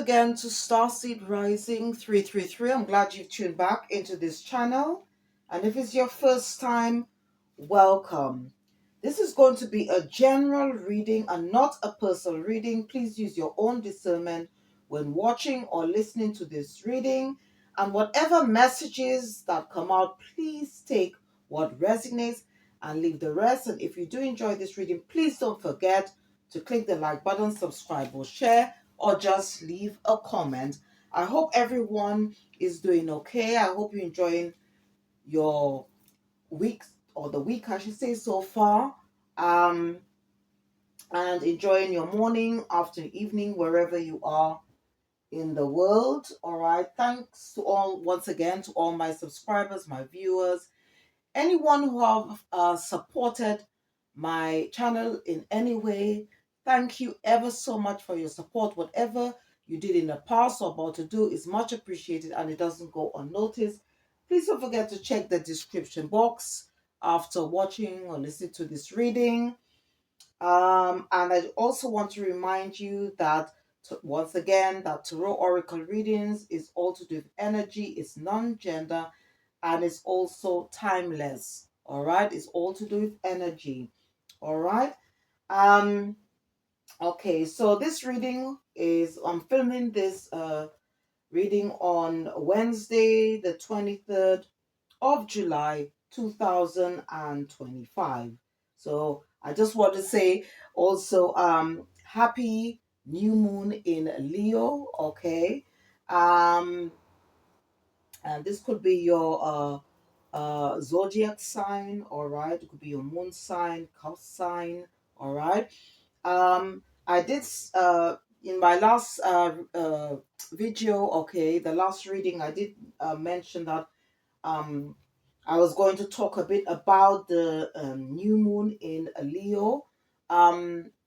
again to Starseed Rising 333. I'm glad you've tuned back into this channel. And if it's your first time, welcome. This is going to be a general reading and not a personal reading. Please use your own discernment when watching or listening to this reading. And whatever messages that come out, please take what resonates and leave the rest. And if you do enjoy this reading, please don't forget to click the like button, subscribe or share, or just leave a comment. I hope everyone is doing okay. I hope you're enjoying your week, or the week I should say, so far. And enjoying your morning, afternoon, evening, wherever you are in the world. All right. Thanks to all, once again, to all my subscribers, my viewers, anyone who have supported my channel in any way. Thank you ever so much for your support. Whatever you did in the past or about to do is much appreciated, and it doesn't go unnoticed. Please don't forget to check the description box after watching or listening to this reading. And I also want to remind you that, once again, that Tarot Oracle readings is all to do with energy, it's non-gender, and it's also timeless. All right, it's all to do with energy. All right. Okay, so this reading is, I'm filming this reading on Wednesday the 23rd of July 2025. So I just want to say also happy new moon in Leo. Okay. And this could be your zodiac sign. All right, it could be your moon sign, cusp sign. All right. I did in my last video, okay, the last reading, I did mention that um I was going to talk a bit about the new moon in Leo.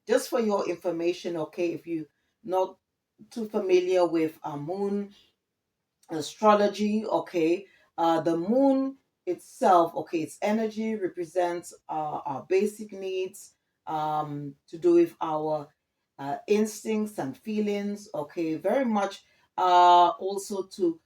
Just for your information, okay, if you're not too familiar with moon astrology, okay, the moon itself, okay, its energy represents our basic needs, to do with our instincts and feelings, okay, very much also to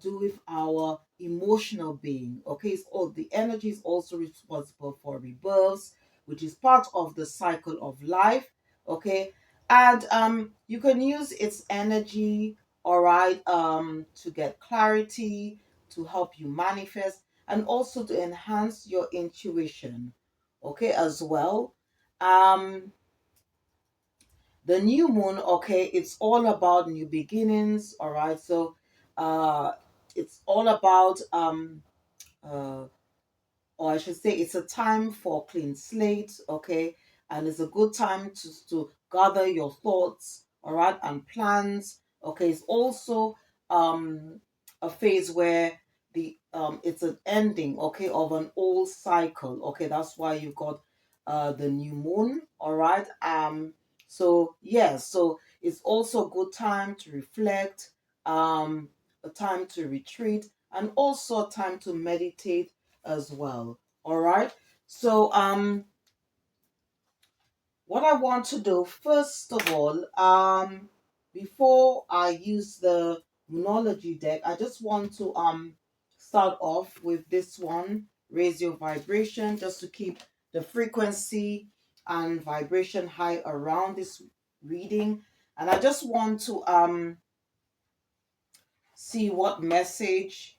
do with our emotional being, okay. It's all, the energy is also responsible for rebirths, which is part of the cycle of life, okay. And you can use its energy, all right, to get clarity, to help you manifest, and also to enhance your intuition, okay, as well. um the new moon, okay, it's all about new beginnings, all right. So uh it's all about uh or I should say, it's a time for clean slate, okay, and it's a good time to gather your thoughts, all right, and plans, okay. It's also a phase where the it's an ending, okay, of an old cycle, okay. That's why you got the new moon, all right. So yes, so it's also a good time to reflect, a time to retreat, and also a time to meditate as well. All right. So what I want to do first of all, before I use the Numerology deck, I just want to start off with this one, raise your vibration, just to keep the frequency and vibration high around this reading. And I just want to see what message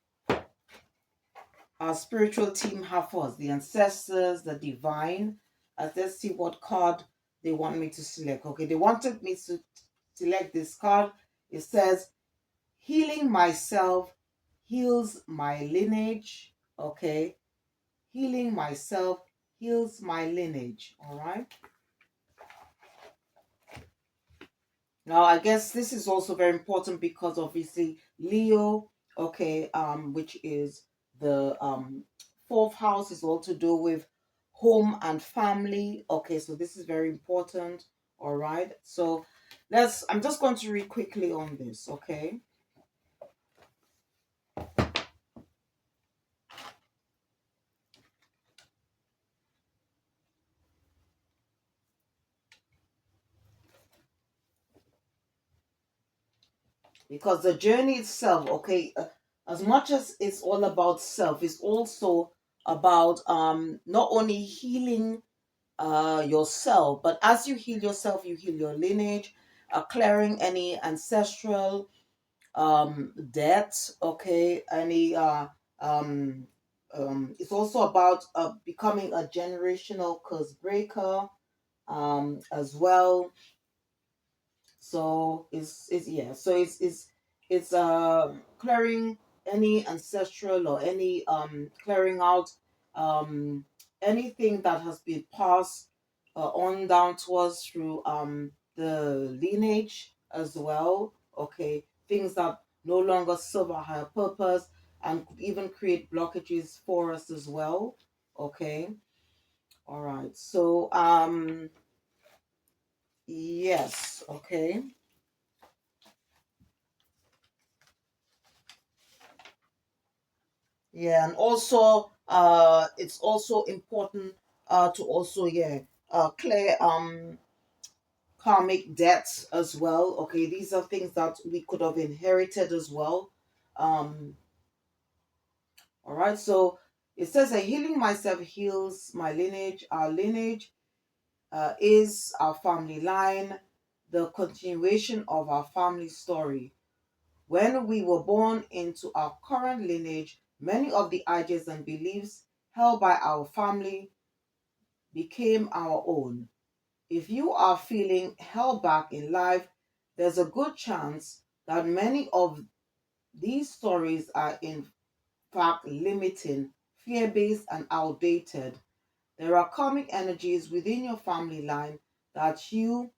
our spiritual team have for us, the ancestors, the divine. Let's see what card they want me to select. Okay, they wanted me to select this card. It says, healing myself heals my lineage. Okay, healing myself heals my lineage. All right. Now, I guess this is also very important because obviously Leo, okay, which is the fourth house, is all to do with home and family. Okay, so this is very important. All right. So I'm just going to read quickly on this, okay? because the journey itself, okay, as much as it's all about self, it's also about not only healing yourself, but as you heal yourself, you heal your lineage, clearing any ancestral debt, okay, any it's also about becoming a generational curse breaker as well. So it's yeah, so it's clearing any ancestral or any clearing out um anything that has been passed on down to us through the lineage as well. Okay, things that no longer serve a higher purpose and could even create blockages for us as well. Okay, all right. So yes, okay. Yeah, and also it's also important to also clear karmic debts as well. Okay, these are things that we could have inherited as well. Um all right, so it says that healing myself heals my lineage. Our lineage is our family line, the continuation of our family story. When we were born into our current lineage, many of the ideas and beliefs held by our family became our own. If you are feeling held back in life, there's a good chance that many of these stories are in fact limiting, fear based, and outdated. There are karmic energies within your family line that you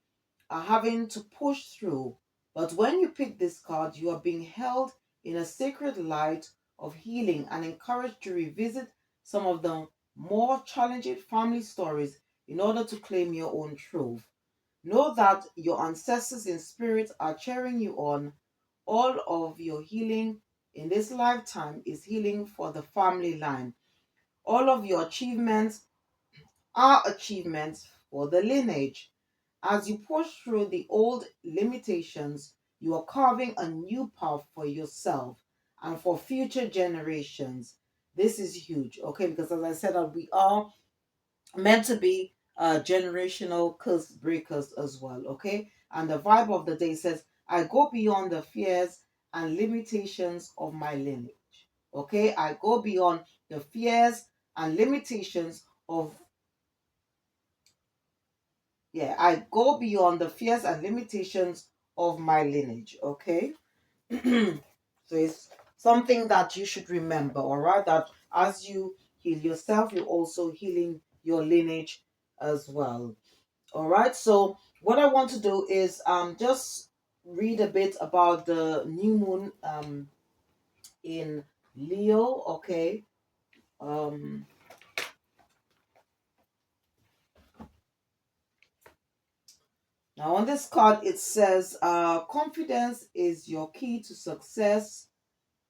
are having to push through. But when you pick this card, you are being held in a sacred light of healing and encouraged to revisit some of the more challenging family stories in order to claim your own truth. Know that your ancestors in spirit are cheering you on. All of your healing in this lifetime is healing for the family line. All of your achievements are achievements for the lineage. As you push through the old limitations, you are carving a new path for yourself and for future generations. This is huge, okay? Because as I said, that we are meant to be generational curse breakers as well, okay? And the vibe of the day says, I go beyond the fears and limitations of my lineage, okay? I go beyond the fears and limitations of I go beyond the fears and limitations of my lineage. Okay. So it's something that you should remember, all right? That as you heal yourself, you're also healing your lineage as well. All right. So what I want to do is just read a bit about the new moon in Leo. Okay. Um Now on this card it says confidence is your key to success.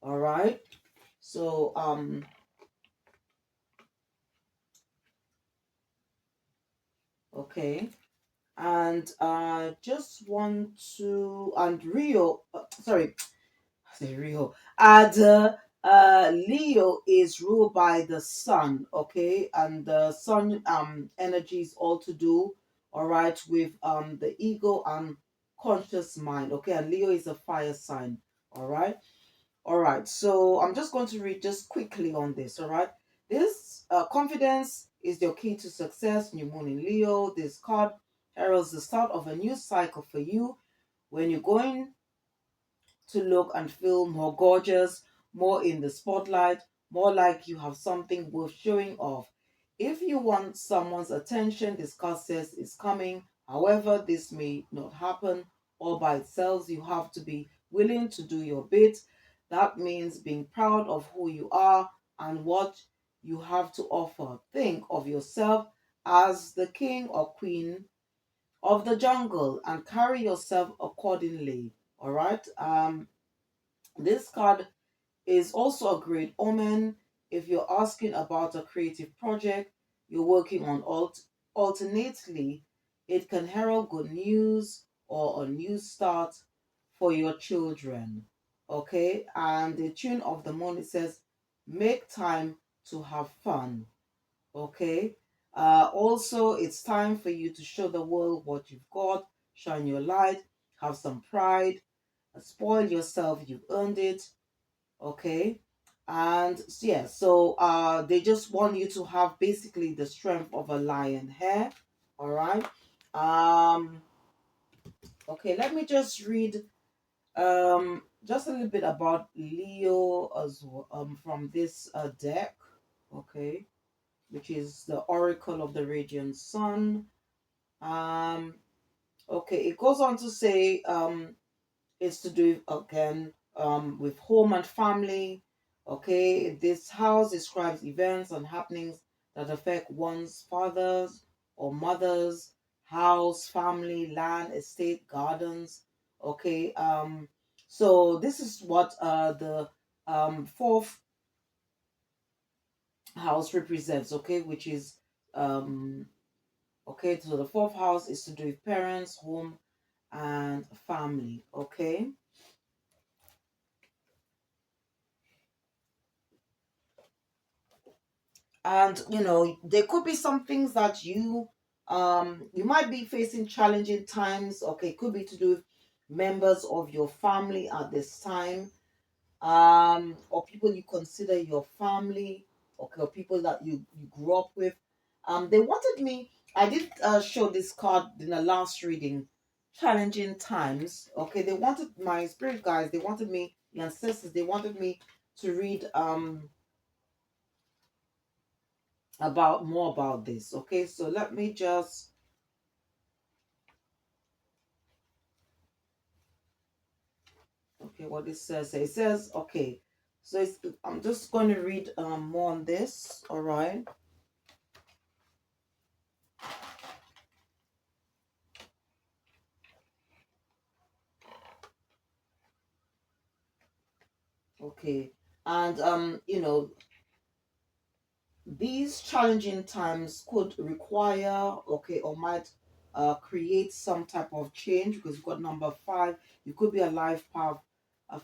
All right. So okay. And just want to and Rio sorry, I say Rio. And Leo is ruled by the sun, okay? And the sun energy is all to do, all right, with the ego and conscious mind, okay? And Leo is a fire sign, all right? All right, so I'm just going to read just quickly on this. All right, this confidence is your key to success. New Moon in Leo. This card heralds the start of a new cycle for you when you're going to look and feel more gorgeous, more in the spotlight, more like you have something worth showing off. If you want someone's attention, this card says is coming. However, this may not happen all by itself. You have to be willing to do your bit. That means being proud of who you are and what you have to offer. Think of yourself as the king or queen of the jungle and carry yourself accordingly. All right. This card is also a great omen if you're asking about a creative project you're working on. Alternately, it can herald good news or a new start for your children. Okay, and the tune of the moon, it says, make time to have fun. Okay, also it's time for you to show the world what you've got, shine your light, have some pride, spoil yourself, you've earned it. Okay, and yeah, so they just want you to have basically the strength of a lion hair. All right. um okay, let me just read just a little bit about Leo as well, from this deck. Okay, which is the oracle of the radiant sun. um okay, it goes on to say, it's to do again, with home and family. Okay, this house describes events and happenings that affect one's father's or mother's house, family, land, estate, gardens. Okay, so this is what the fourth house represents. Okay, which is um okay, so the fourth house is to do with parents, home, and family. Okay. And there could be some things that you might be facing challenging times. Okay, it could be to do with members of your family at this time, or people you consider your family. Okay, or people that you grew up with. They wanted me, I did show this card in the last reading, challenging times. Okay, they wanted my spirit guides, they wanted me, the ancestors, they wanted me to read about more about this. Okay, so let me just, okay, what it says, it says, okay, so I'm just going to read more on this. All right. Okay, and these challenging times could require, okay, or might create some type of change, because you've got number five. You could be a life path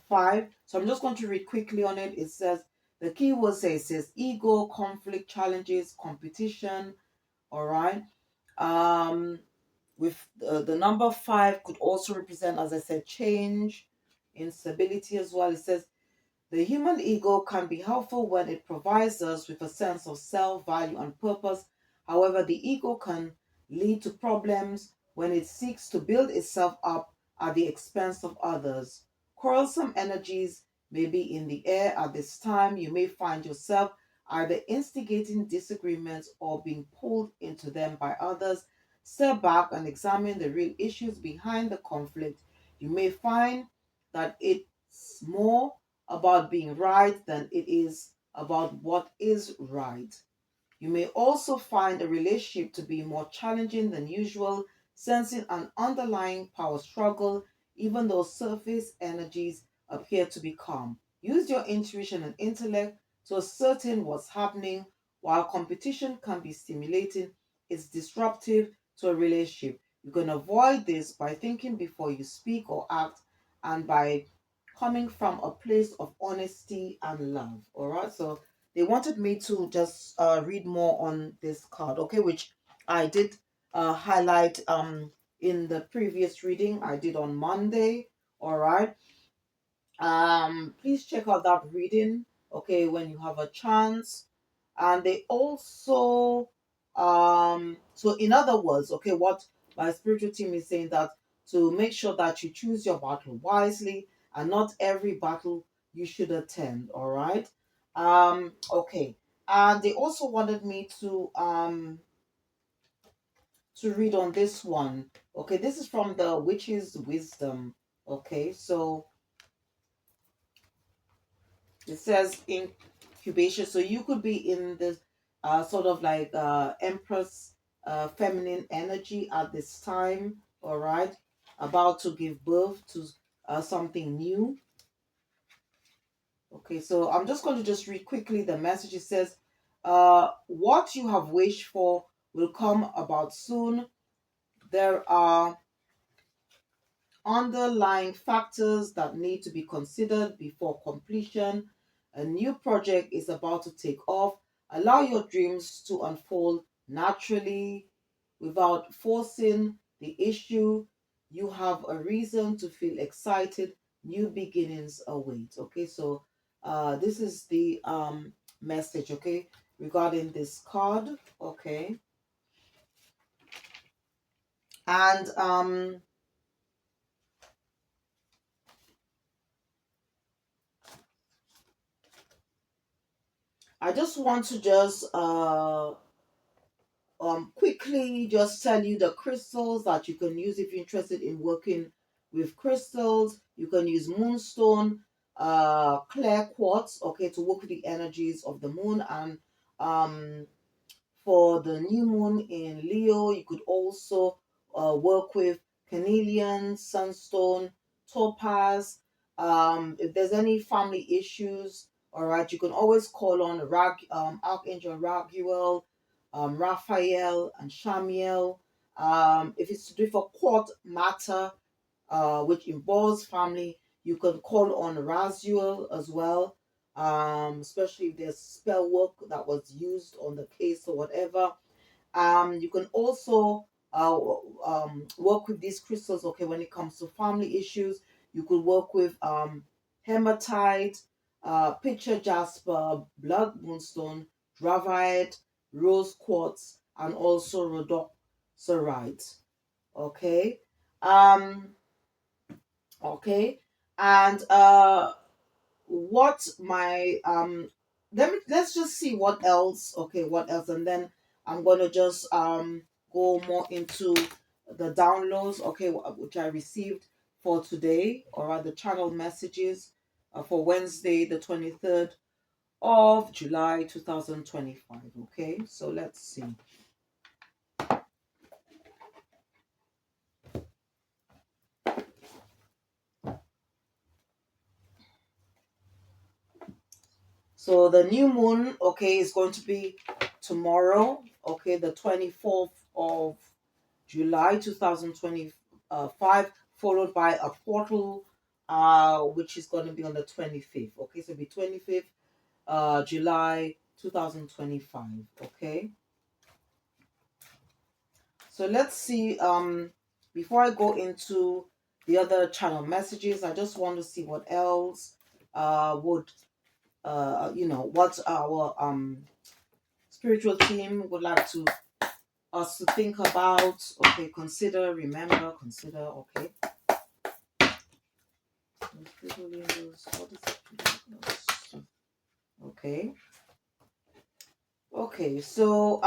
five. So I'm just going to read quickly on it. It says, the key word says ego, conflict, challenges, competition. All right. um with the number five could also represent, as I said, change, instability as well. It says, the human ego can be helpful when it provides us with a sense of self, value, and purpose. However, the ego can lead to problems when it seeks to build itself up at the expense of others. Quarrelsome energies may be in the air at this time. You may find yourself either instigating disagreements or being pulled into them by others. Step back and examine the real issues behind the conflict. You may find that it's more about being right than it is about what is right. You may also find a relationship to be more challenging than usual, sensing an underlying power struggle, even though surface energies appear to be calm. Use your intuition and intellect to ascertain what's happening. While competition can be stimulating, it's disruptive to a relationship. You can avoid this by thinking before you speak or act, and by coming from a place of honesty and love. All right, so they wanted me to just read more on this card, okay, which I did highlight in the previous reading I did on Monday. All right. Please check out that reading, okay, when you have a chance. And they also, so in other words, okay, what my spiritual team is saying, that to make sure that you choose your battle wisely, and not every battle you should attend. All right. Okay, and they also wanted me to read on this one. Okay, this is from the Witch's Wisdom. Okay, so it says incubation. So you could be in this sort of like Empress feminine energy at this time. All right. About to give birth to something new. Okay, so I'm just going to just read quickly the message. It says, what you have wished for will come about soon. There are underlying factors that need to be considered before completion. A new project is about to take off. Allow your dreams to unfold naturally without forcing the issue. You have a reason to feel excited. New beginnings await. Okay, so this is the message, okay, regarding this card. Okay. And I just want to just quickly just tell you the crystals that you can use if you're interested in working with crystals. You can use moonstone, clear quartz, okay, to work with the energies of the moon. And um for the new moon in Leo, you could also work with carnelian, sunstone, topaz. If there's any family issues, all right, you can always call on Archangel Raguel, Raphael, and Shamiel. If it's to do for court matter, which involves family, you can call on Raziel as well, especially if there's spell work that was used on the case or whatever. You can also work with these crystals, okay, when it comes to family issues. You could work with hematite, pitcher jasper, blood moonstone, dravite, rose quartz, and also rhodoxarite. Okay. Um, okay. And what my let's just see what else, okay, what else, and then I'm gonna just go more into the downloads, okay, which I received for today, or rather channel messages for Wednesday the 23rd of July 2025. Okay, so let's see. So the new moon, okay, is going to be tomorrow, okay, the 24th of July 2025, followed by a portal, which is going to be on the 25th. Okay, so it'll be 25th July 2025. Okay, so let's see. Before I go into the other channel messages, I just want to see what else would what our spiritual team would like to us to think about. Okay, consider, remember, consider. Okay. What is it? Okay. Okay. So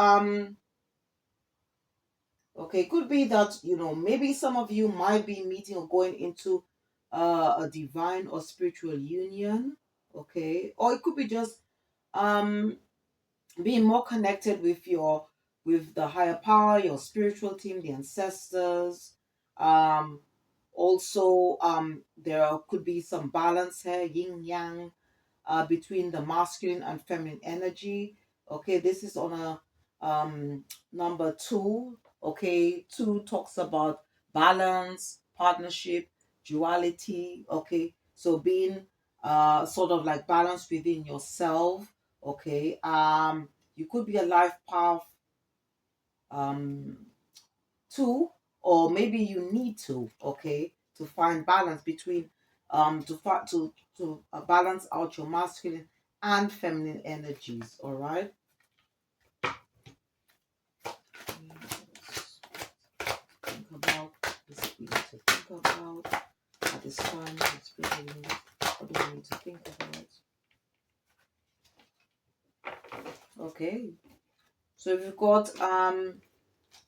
okay, could be that maybe some of you might be meeting or going into a divine or spiritual union. Okay, or it could be just um being more connected with the higher power, your spiritual team, the ancestors. Um, Also, there could be some balance here, yin yang, between the masculine and feminine energy. Okay, this is on a number two. Okay, two talks about balance, partnership, duality. Okay, so being sort of like balanced within yourself. Okay, you could be a life path um two, or maybe you need to, okay, to find balance between to balance out your masculine and feminine energies. All right. Think about this we need to think about at this time. What do we need to think about? Okay, so we've got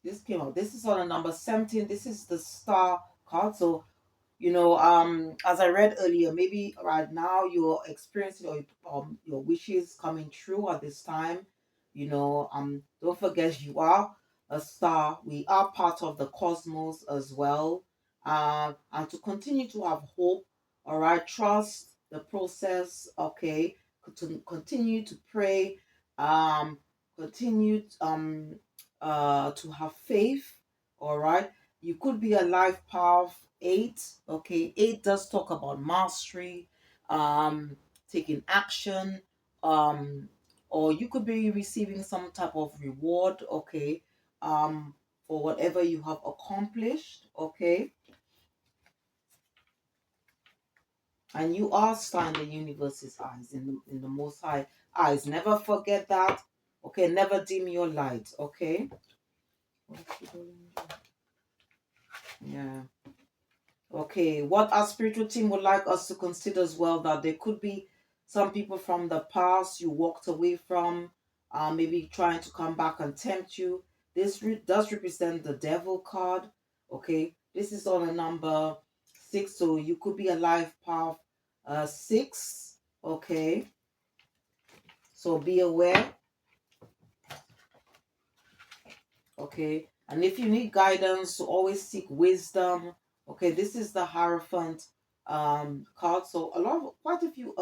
this came out. This is on a number 17. This is the star card. So as I read earlier, maybe right now you're experiencing your wishes coming true at this time. Don't forget, you are a star. We are part of the cosmos as well. And to continue to have hope, all right, trust the process, okay, to continue to pray, continue to have faith, all right, You could be a life path 8. Okay, 8 does talk about mastery, um, taking action, um, or you could be receiving some type of reward. Okay, for whatever you have accomplished. Okay, and you are starring the universe's eyes in the Most High eyes. Never forget that. Okay, never dim your light. Okay. Yeah. Okay, what our spiritual team would like us to consider as well, that there could be some people from the past you walked away from, maybe trying to come back and tempt you. This does represent the devil card. Okay, this is on a number 6, so you could be a life path 6. Okay, so be aware. Okay, and if you need guidance, so always seek wisdom. Okay, this is the Hierophant card, so quite a few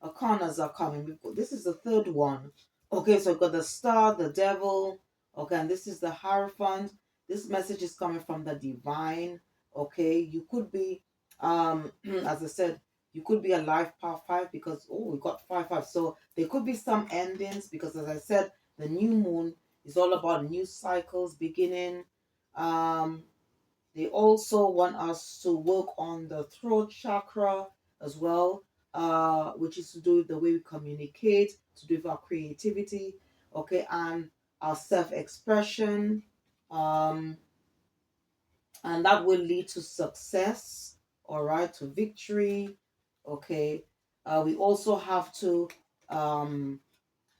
arcanas are coming. This is the third one. Okay, so we've got the Star, the Devil. Okay, and this is the Hierophant. This message is coming from the divine. Okay, you could be as I said, you could be a life path 5, because we got 5 5, so there could be some endings, because as I said, the new moon is all about new cycles beginning. Um, they also want us to work on the throat chakra as well, which is to do with the way we communicate, to do with our creativity, okay, and our self-expression. Um, and that will lead to success, all right, to victory. Okay. We also have to um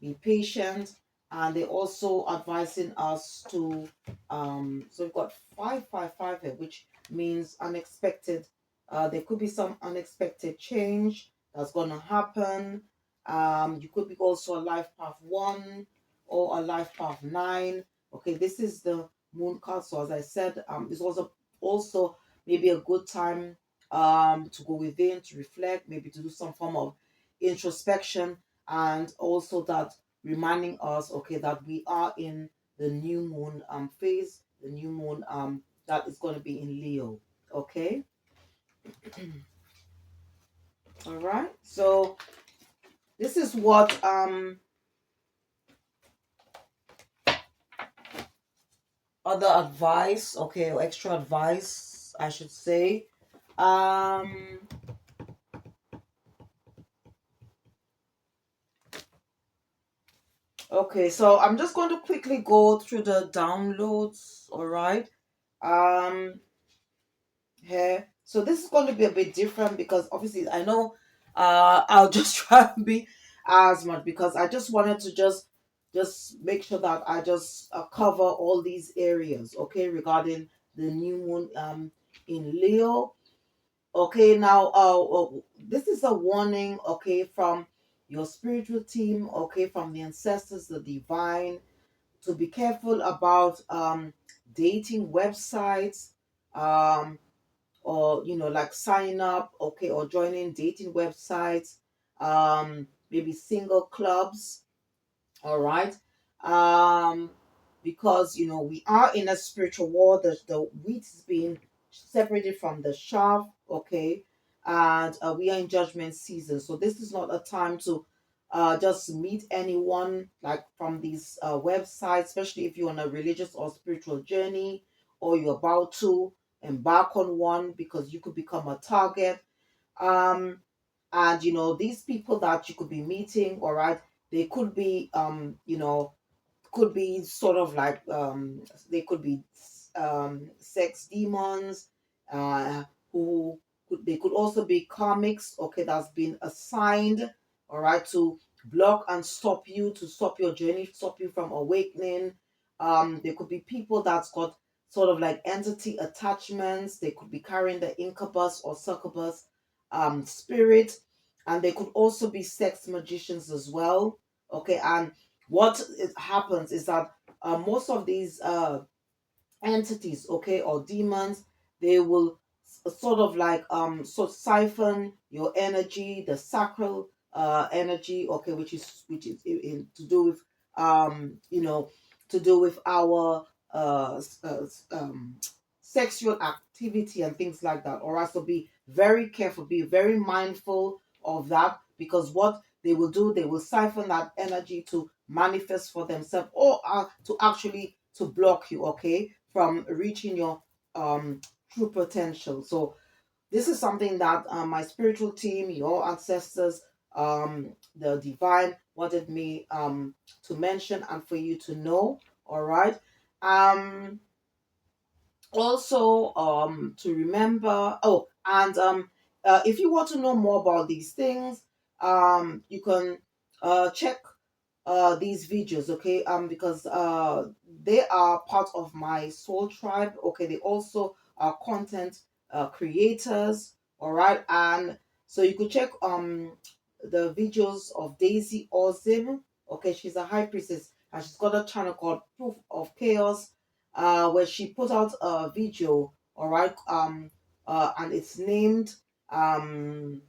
be patient, and they're also advising us to so we've got 5 5 5 here, which means unexpected. There could be some unexpected change that's going to happen. You could be also a life path 1 or a life path 9. Okay, this is the moon card, so as I said, it's also maybe a good time to go within, to reflect, maybe to do some form of introspection, and also that reminding us, okay, that we are in the new moon phase, the new moon that is going to be in Leo. Okay. All right, so this is what other advice, okay, or extra advice I should say. um okay, so I'm just going to quickly go through the downloads. All right. um Here. So this is going to be a bit different, because obviously I know I'll just try and be as much, because I just wanted to just make sure that I just cover all these areas, okay, regarding the new moon in Leo. Okay, now this is a warning, okay, from your spiritual team, okay, from the ancestors, the divine, to be careful about dating websites, um or like sign up, okay, or joining dating websites, maybe single clubs. All right. um because we are in a spiritual war. The wheat is being separated from the chaff. Okay. And we are in judgment season, so this is not a time to just meet anyone like from these websites, especially if you're on a religious or spiritual journey, or you're about to embark on one, because you could become a target. um and these people that you could be meeting, all right, they could be could be sort of like they could be sex demons, uh who they could also be karmics, okay, that's been assigned, all right, to block and stop you, to stop your journey, stop you from awakening. There could be people that's got sort of like entity attachments. They could be carrying the incubus or succubus spirit, and they could also be sex magicians as well. Okay. And happens is that most of these entities, okay, or demons, they will sort of like siphon your energy, the sacral energy, okay, which is to do with to do with our sexual activity and things like that. All right, so be very careful, be very mindful of that, because what they will do, they will siphon that energy to manifest for themselves, or to actually to block you, okay, from reaching your true potential. So this is something that my spiritual team, your ancestors, the divine wanted me to mention and for you to know. All right. Um, Also, to remember. Oh, and if you want to know more about these things, you can check these videos, okay, because they are part of my soul tribe, okay. They also are content creators, all right. And so you could check the videos of Daisy Ozim, okay. She's a high priestess, and she's got a channel called Proof of Chaos, where she put out a video, all right, and it's named um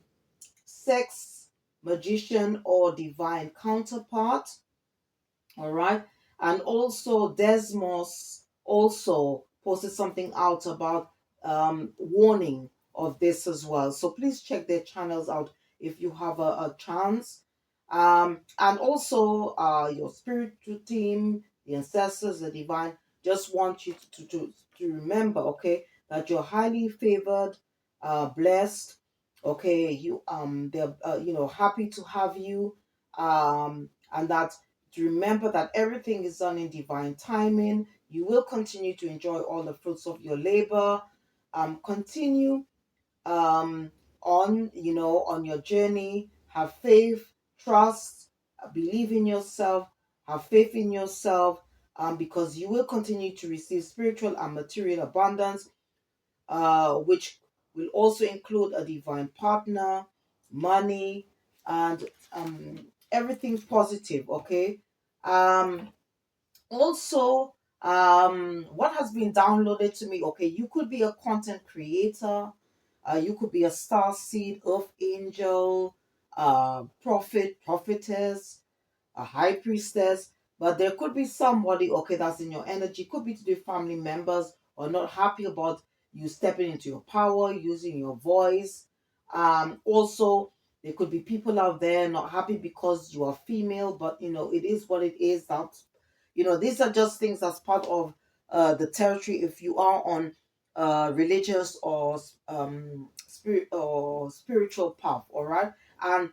sex, magician, or divine counterpart. All right. And also Desmos also posted something out about warning of this as well. So please check their channels out if you have a chance. And also your spiritual team, the ancestors, the divine, just want you to remember, okay, that you're highly favored, blessed, okay. They're happy to have you, and that to remember that everything is done in divine timing. You will continue to enjoy all the fruits of your labor. Continue um, on your journey. Have faith, trust, believe in yourself, have faith in yourself, because you will continue to receive spiritual and material abundance, which will also include a divine partner, money, and everything positive. Okay. Um, Also, what has been downloaded to me? Okay, you could be a content creator. You could be a star seed, earth angel, prophet, prophetess, a high priestess, but there could be somebody, okay, that's in your energy, could be to the family members, or not happy about you stepping into your power, using your voice. Also, there could be people out there not happy because you are female, but it is what it is. That these are just things that's part of the territory if you are on religious or spiritual path, all right. And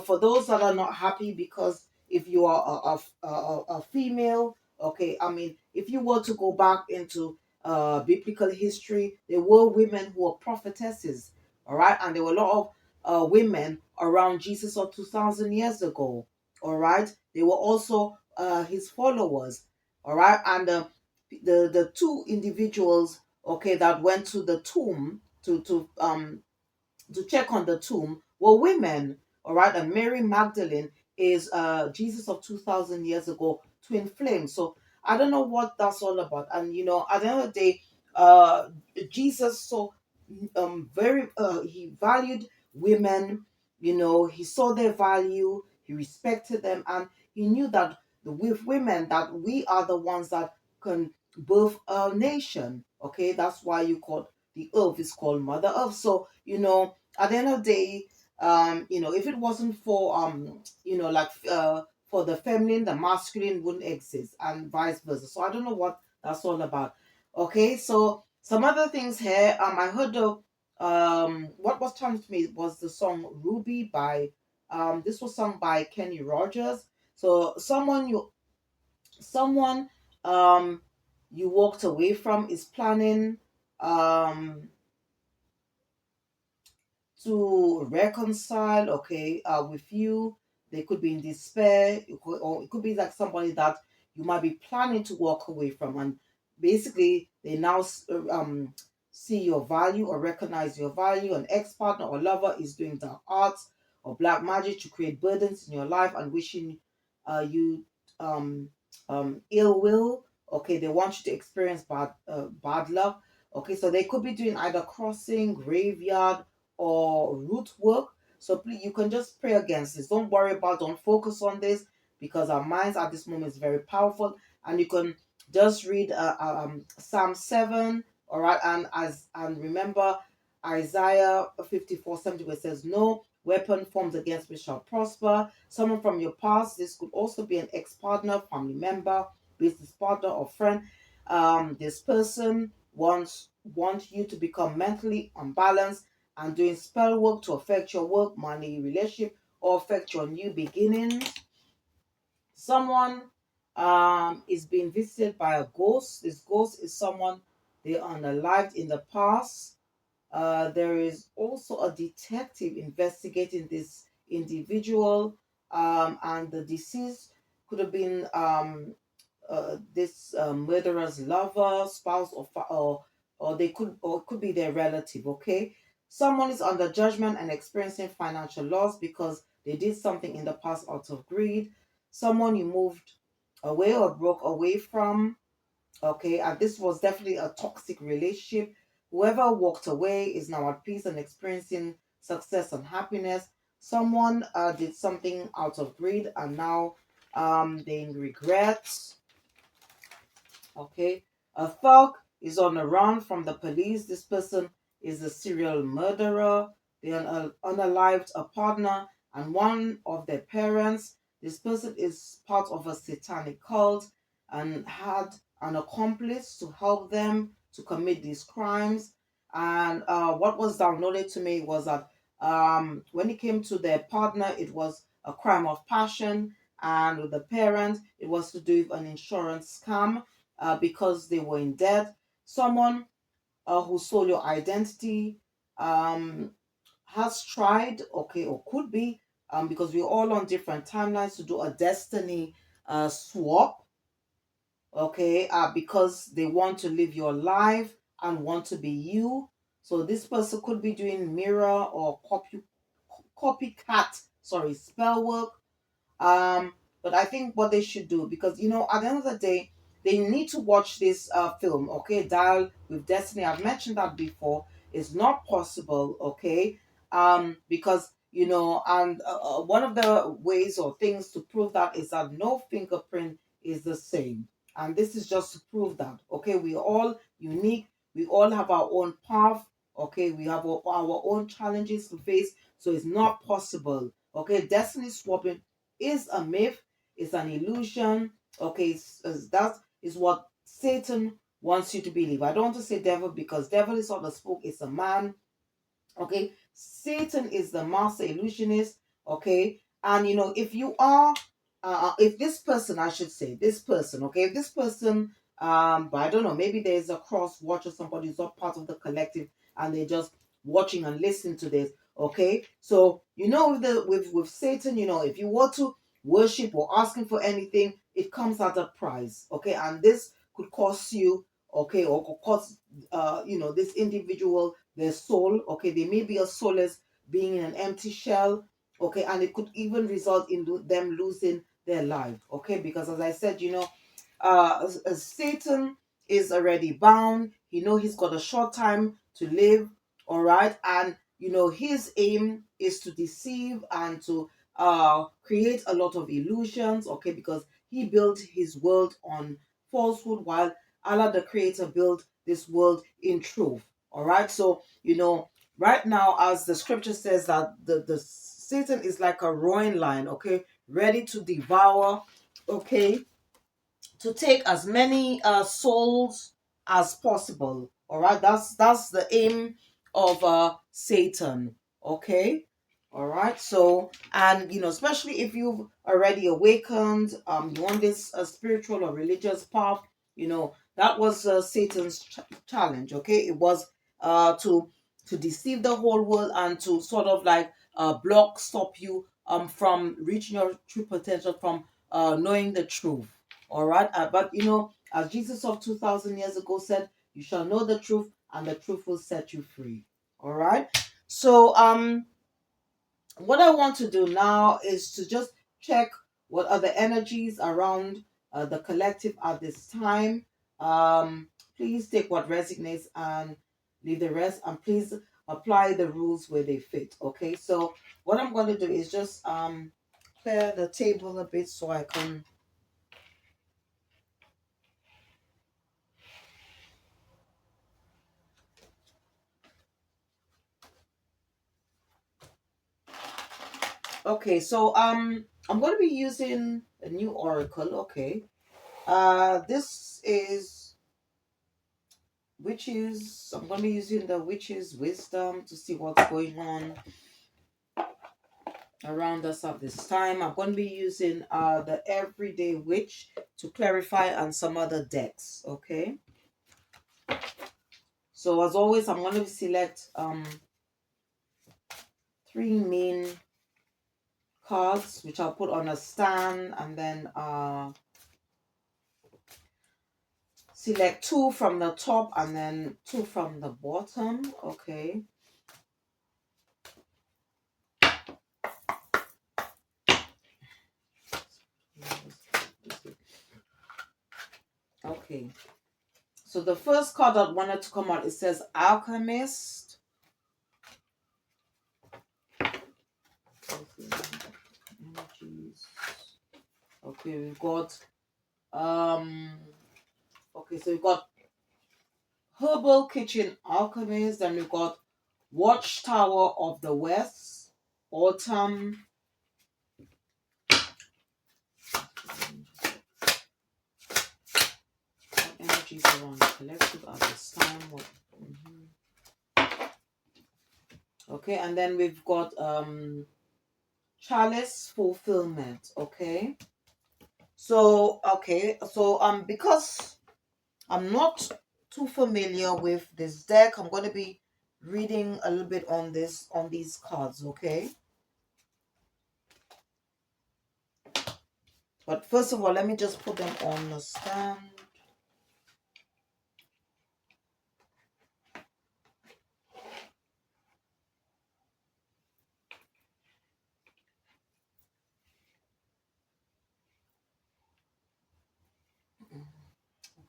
for those that are not happy, because if you are a female, okay, I mean, if you were to go back into biblical history, there were women who were prophetesses, all right, and there were a lot of women around Jesus of 2,000 years ago, all right. They were also his followers, all right. And the two individuals, okay, that went to the tomb to check on the tomb were women. All right. And Mary Magdalene is Jesus of 2,000 years ago, twin flame. So I don't know what that's all about. And at the end of the day, uh, Jesus so very he valued women. He saw their value, he respected them, and he knew that with women that we are the ones that can birth a nation. Okay, that's why you call the earth is called Mother Earth. So at the end of the day, if it wasn't for like for the feminine, the masculine wouldn't exist, and vice versa. So I don't know what that's all about. Okay, so some other things here. I heard of what was turned to me was the song Ruby by this was sung by Kenny Rogers. So someone um you walked away from is planning um to reconcile, okay, with you. They could be in despair, or it could be like somebody that you might be planning to walk away from, and basically they now see your value or recognize your value. An ex-partner or lover is doing dark arts or black magic to create burdens in your life and wishing you um ill will. Okay, they want you to experience bad luck. Okay, so they could be doing either crossing, graveyard, or root work. So please, you can just pray against this. Don't focus on this, because our minds at this moment is very powerful. And you can just read Psalm 7, All right, and remember Isaiah 54:70, where it says, "No weapon formed against me shall prosper." Someone from your past. This could also be an ex-partner, family member, business partner, or friend. This person wants you to become mentally unbalanced and doing spell work to affect your work, money, relationship, or affect your new beginnings. Someone is being visited by a ghost. This ghost is someone they unalived in the past. There is also a detective investigating this individual, and the deceased could have been this murderer's lover, spouse, or they could or it could be their relative. Okay, someone is under judgment and experiencing financial loss because they did something in the past out of greed. Someone you moved away or broke away from. Okay, and this was definitely a toxic relationship. Whoever walked away is now at peace and experiencing success and happiness. Someone did something out of greed and now they regret. Okay. A thug is on the run from the police. This person is a serial murderer. They unalived a partner and one of their parents. This person is part of a satanic cult and had an accomplice to help them to commit these crimes. And what was downloaded to me was that when it came to their partner, it was a crime of passion, and with the parent, it was to do with an insurance scam because they were in debt. Someone who stole your identity um, has tried, okay, or could be, because we're all on different timelines, to do a destiny swap, okay, because they want to live your life and want to be you. So this person could be doing mirror or copycat, sorry, spell work. um, but I think what they should do, because at the end of the day, they need to watch this film. Okay, Dial with Destiny. I've mentioned that before. It's not possible. Okay, because and one of the ways or things to prove that is that no fingerprint is the same, and this is just to prove that. Okay, we are all unique. We all have our own path. Okay, we have our own challenges to face. So it's not possible. Okay, destiny swapping is a myth, it's an illusion. Okay, that is what Satan wants you to believe. I don't want to say devil because devil is not the spook, it's a man. Okay, Satan is the master illusionist. Okay, and if you are if this person, I should say this person, okay, if this person but I don't know, maybe there's a cross watch or somebody who's not part of the collective and they're just watching and listening to this. Okay, so with Satan, if you want to worship or asking for anything, it comes at a price. Okay, and this could cost you, okay, or could cost this individual their soul. Okay, they may be a soulless being in an empty shell. Okay, and it could even result in them losing their life. Okay, because as I said, Satan is already bound. He's got a short time to live. All right, and his aim is to deceive and to create a lot of illusions. Okay, because he built his world on falsehood, while Allah the Creator built this world in truth. All right, so right now, as the scripture says, that the Satan is like a roaring lion. Okay, ready to devour. Okay, to take as many souls as possible. All right, that's the aim of Satan. Okay, all right. So, and especially if you've already awakened, you want this spiritual or religious path. That was Satan's challenge. Okay, it was to deceive the whole world and to sort of like block, stop you from reaching your true potential, from knowing the truth. All right. But as Jesus of 2,000 years ago said, you shall know the truth and the truth will set you free. All right. So what I want to do now is to just check what are the energies around the collective at this time. Um, please take what resonates and leave the rest, and please apply the rules where they fit. Okay. So what I'm going to do is just clear the table a bit so I can Okay, so I'm going to be using a new oracle. Okay, this is witches. I'm going to be using the witches' wisdom to see what's going on around us at this time. I'm going to be using the Everyday Witch to clarify and some other decks. Okay, so as always, I'm going to select three main cards, which I'll put on a stand, and then select two from the top and then two from the bottom. Okay. Okay. So the first card that wanted to come out, it says Alchemist. Energies. Okay, we've got okay, so we've got Herbal Kitchen Alchemist, then we've got Watchtower of the West, Autumn. Energies around the collective at this time. Okay, and then we've got Chalice Fulfillment. Okay. So because I'm not too familiar with this deck, I'm going to be reading a little bit on these cards. Okay. But first of all, let me just put them on the stand.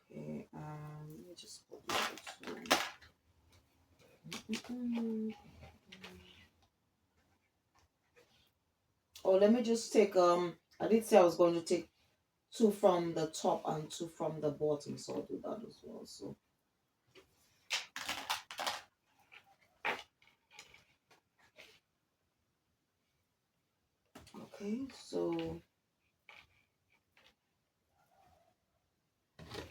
Okay, let me just put this one. Oh, let me just take I did say I was going to take two from the top and two from the bottom, so I'll do that as well. So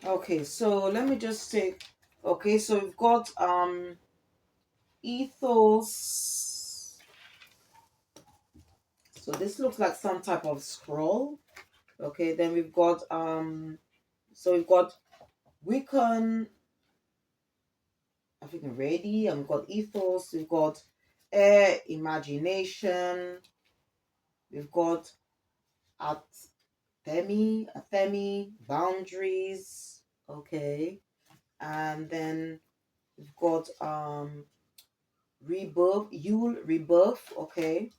okay, so let me just take, okay, so we've got ethos. So this looks like some type of scroll. Okay, then we've got so we've got Wiccan, I think ready, and we've got ethos, we've got air, imagination, we've got Athemi, boundaries, okay, and then we've got rebirth, Yule rebirth, okay.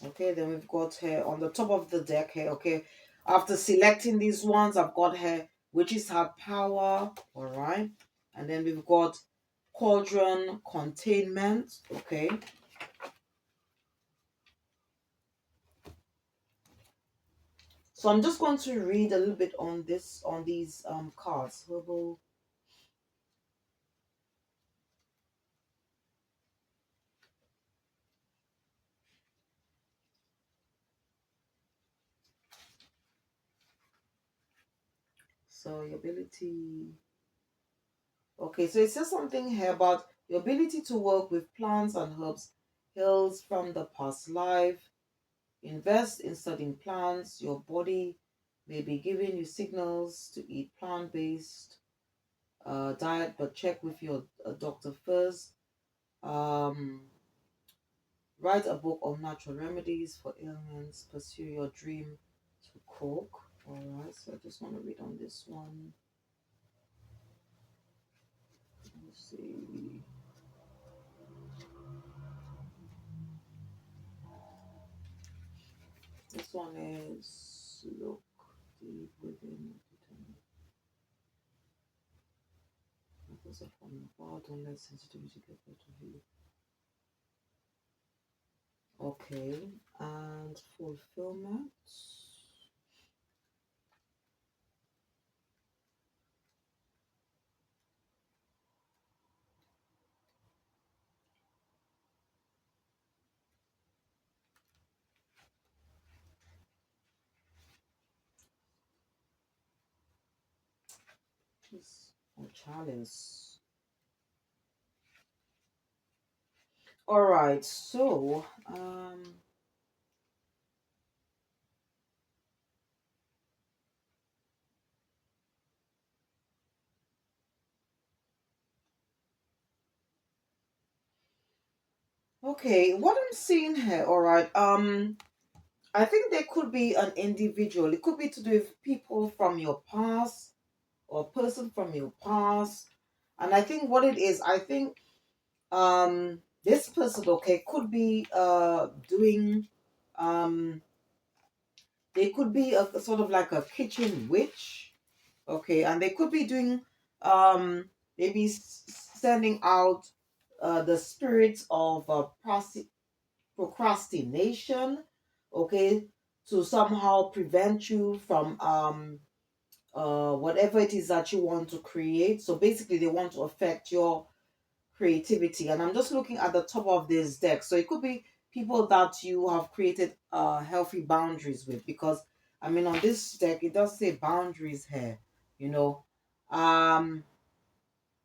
Okay, then we've got her on the top of the deck here, okay. After selecting these ones, I've got her, which is her power, all right. And then we've got cauldron containment, okay. So I'm just going to read a little bit on these cards. Herbal. So your ability. Okay, so it says something here about your ability to work with plants and herbs heals from the past life. Invest in studying plants. Your body may be giving you signals to eat plant-based diet, but check with your doctor first. Um, Write a book of natural remedies for ailments. Pursue your dream to cook. All right, so I just want to read on this one. Let's see. This one is look deep within. Methods of from God, don't let sensitivity get rid of you. Okay, and fulfillment. Chalice or chalice. All right, so okay, what I'm seeing here, all right, I think there could be an individual. It could be to do with people from your past or a person from your past. And I think what it is, I think this person, okay, could be doing they could be a sort of like a kitchen witch, okay, and they could be doing maybe sending out the spirits of procrastination, okay, to somehow prevent you from whatever it is that you want to create. So basically they want to affect your creativity. And I'm just looking at the top of this deck, so it could be people that you have created healthy boundaries with, because I mean on this deck it does say boundaries here, you know. um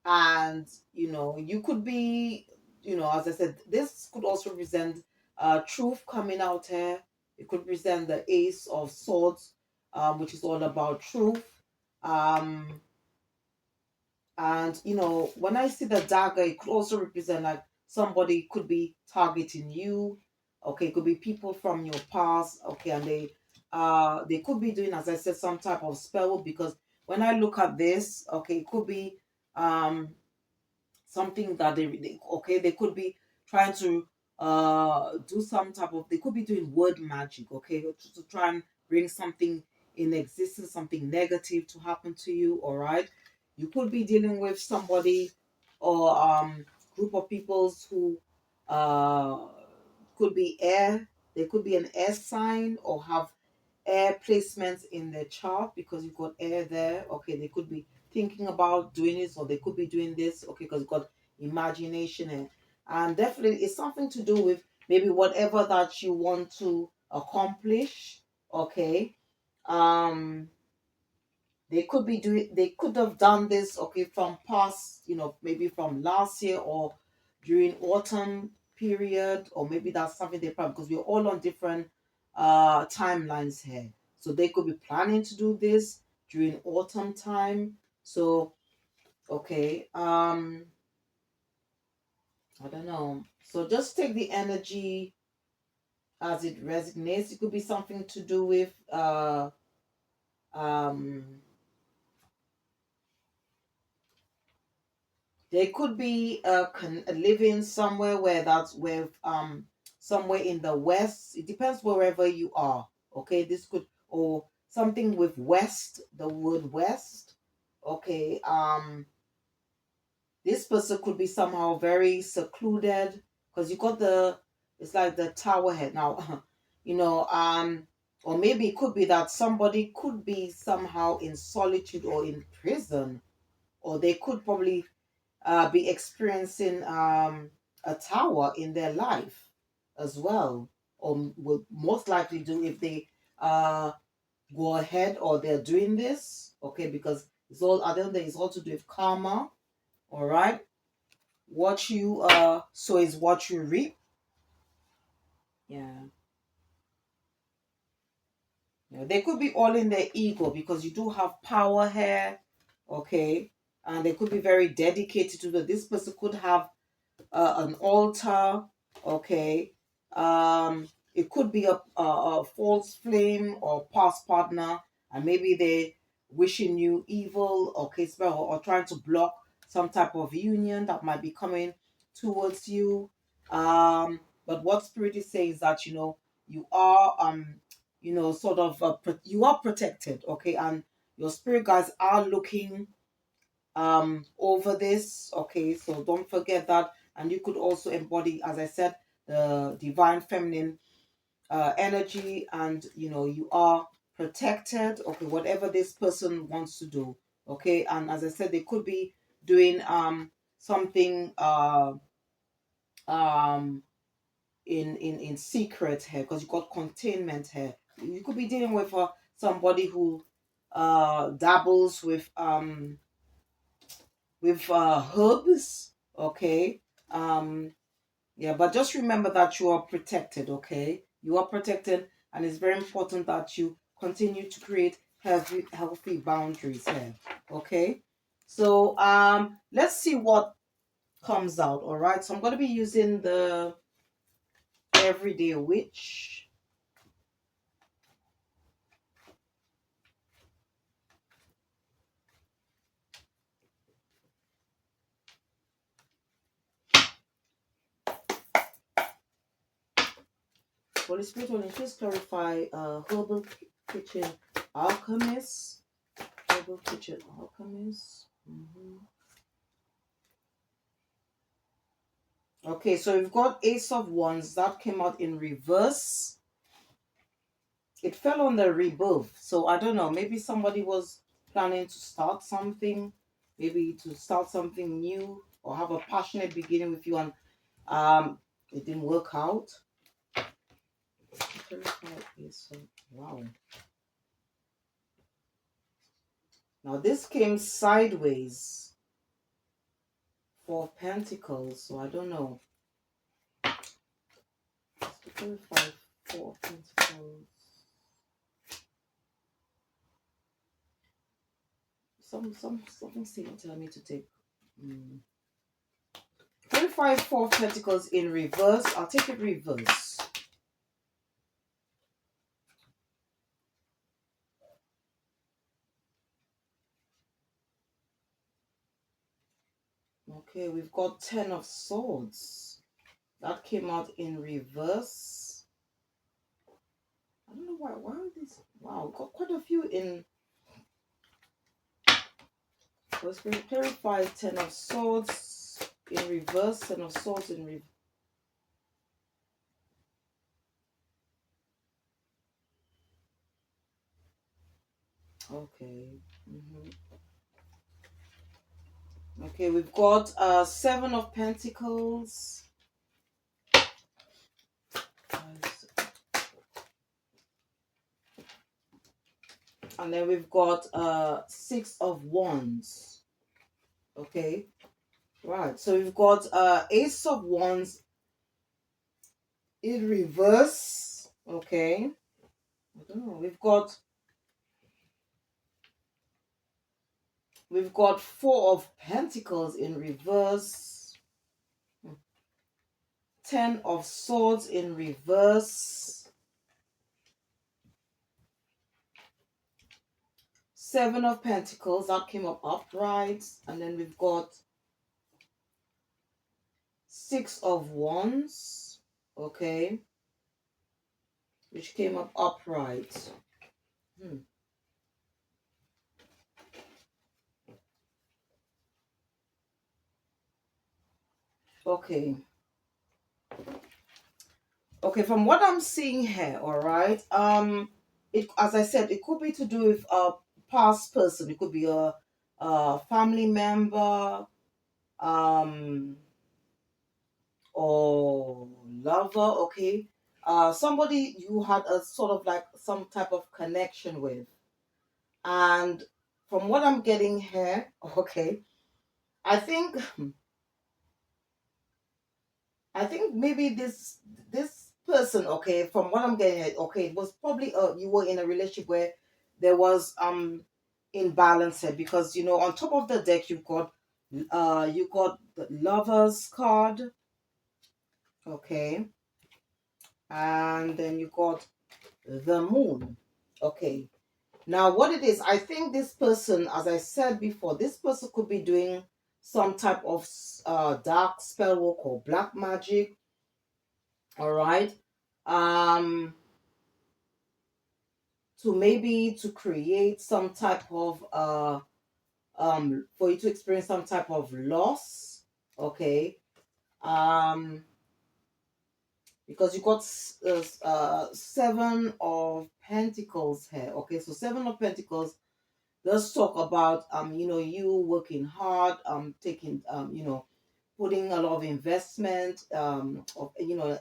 and you could be, as I said, this could also represent truth coming out here. It could present the Ace of Swords, which is all about truth. um and when I see the dagger, it could also represent like somebody could be targeting you. Okay, it could be people from your past. Okay, and they could be doing, as I said, some type of spell, because when I look at this, okay, it could be um something that okay, they could be trying to do some type of, they could be doing word magic, okay, to try and bring something in existence, something negative to happen to you. All right, you could be dealing with somebody or group of peoples who uh could be air, they could be an air sign or have air placements in their chart, because you've got air there. Okay, they could be thinking about doing this, or they could be doing this. Okay, because you've got imagination, and definitely it's something to do with maybe whatever that you want to accomplish. Okay, um they could be doing, they could have done this, okay, from past, maybe from last year or during autumn period, or maybe that's something they probably, because we're all on different timelines here. So they could be planning to do this during autumn time. So okay, I don't know. So just take the energy as it resonates. It could be something to do with um they could be living somewhere where that's where somewhere in the west. It depends wherever you are. Okay, this could, or something with west, the word west. Okay, this person could be somehow very secluded, because you got the, it's like the tower head now. Or maybe it could be that somebody could be somehow in solitude or in prison, or they could probably be experiencing a tower in their life as well, or will most likely do if they uh, go ahead or they're doing this. Okay, because it's all, I don't think it's all to do with karma. All right, what you sow is what you reap. Yeah, they could be all in their ego, because you do have power here. Okay, and they could be very dedicated to this person could have an altar. Okay, it could be a false flame or past partner, and maybe they wishing you evil, okay, spell, or trying to block some type of union that might be coming towards you. But what spirit is saying is that you are sort of you are protected, okay, and your spirit guides are looking over this. Okay, so don't forget that. And you could also embody, as I said, the divine feminine energy, and you are protected. Okay, whatever this person wants to do. Okay, and as I said, they could be doing something um in secret here, because you got containment here. You could be dealing with somebody who dabbles with with herbs, okay. Yeah, but just remember that you are protected, okay? You are protected, and it's very important that you continue to create healthy boundaries here, okay? So let's see what comes out, all right? So I'm going to be using the Everyday Witch. Holy Spirit, will you please clarify Herbal Kitchen Alchemist? Herbal Kitchen Alchemist. Okay, so we've got Ace of Wands that came out in reverse. It fell on the rebirth. So I don't know, maybe somebody was planning to start something, maybe to start something new or have a passionate beginning with you, and it didn't work out. Wow. Now this came sideways for Pentacles, so I don't know. Clarify Four of Pentacles. Something seemed to tell me to take 25 Four of Pentacles in reverse. I'll take it reverse. Okay, we've got 10 of Swords. That came out in reverse. I don't know why. Why are these? Wow, got quite a few in. Let's clarify 10 of Swords in reverse, 10 of Swords in reverse. Okay. Okay, we've got 7 of Pentacles. And then we've got 6 of Wands. Okay. Right. So we've got Ace of Wands in reverse. Okay. I don't know. We've got 4 of Pentacles in reverse. 10 of Swords in reverse. 7 of Pentacles, that came up upright. And then we've got 6 of Wands, okay, which came up upright. Okay. Okay, from what I'm seeing here, all right, it, as I said, it could be to do with a past person. It could be a family member, or lover, okay, somebody you had a sort of like some type of connection with. And from what I'm getting here, okay, I think maybe this person, okay, from what I'm getting, okay, it was probably you were in a relationship where there was imbalance here, because on top of the deck you got the Lovers card, okay, and then you got the Moon, okay. Now what it is, I think this person, as I said before, this person could be doing some type of dark spell work or black magic, all right, um to maybe to create some type of for you to experience some type of loss, okay, um because you got 7 of Pentacles here, okay. So 7 of Pentacles does talk about you working hard, taking putting a lot of investment, of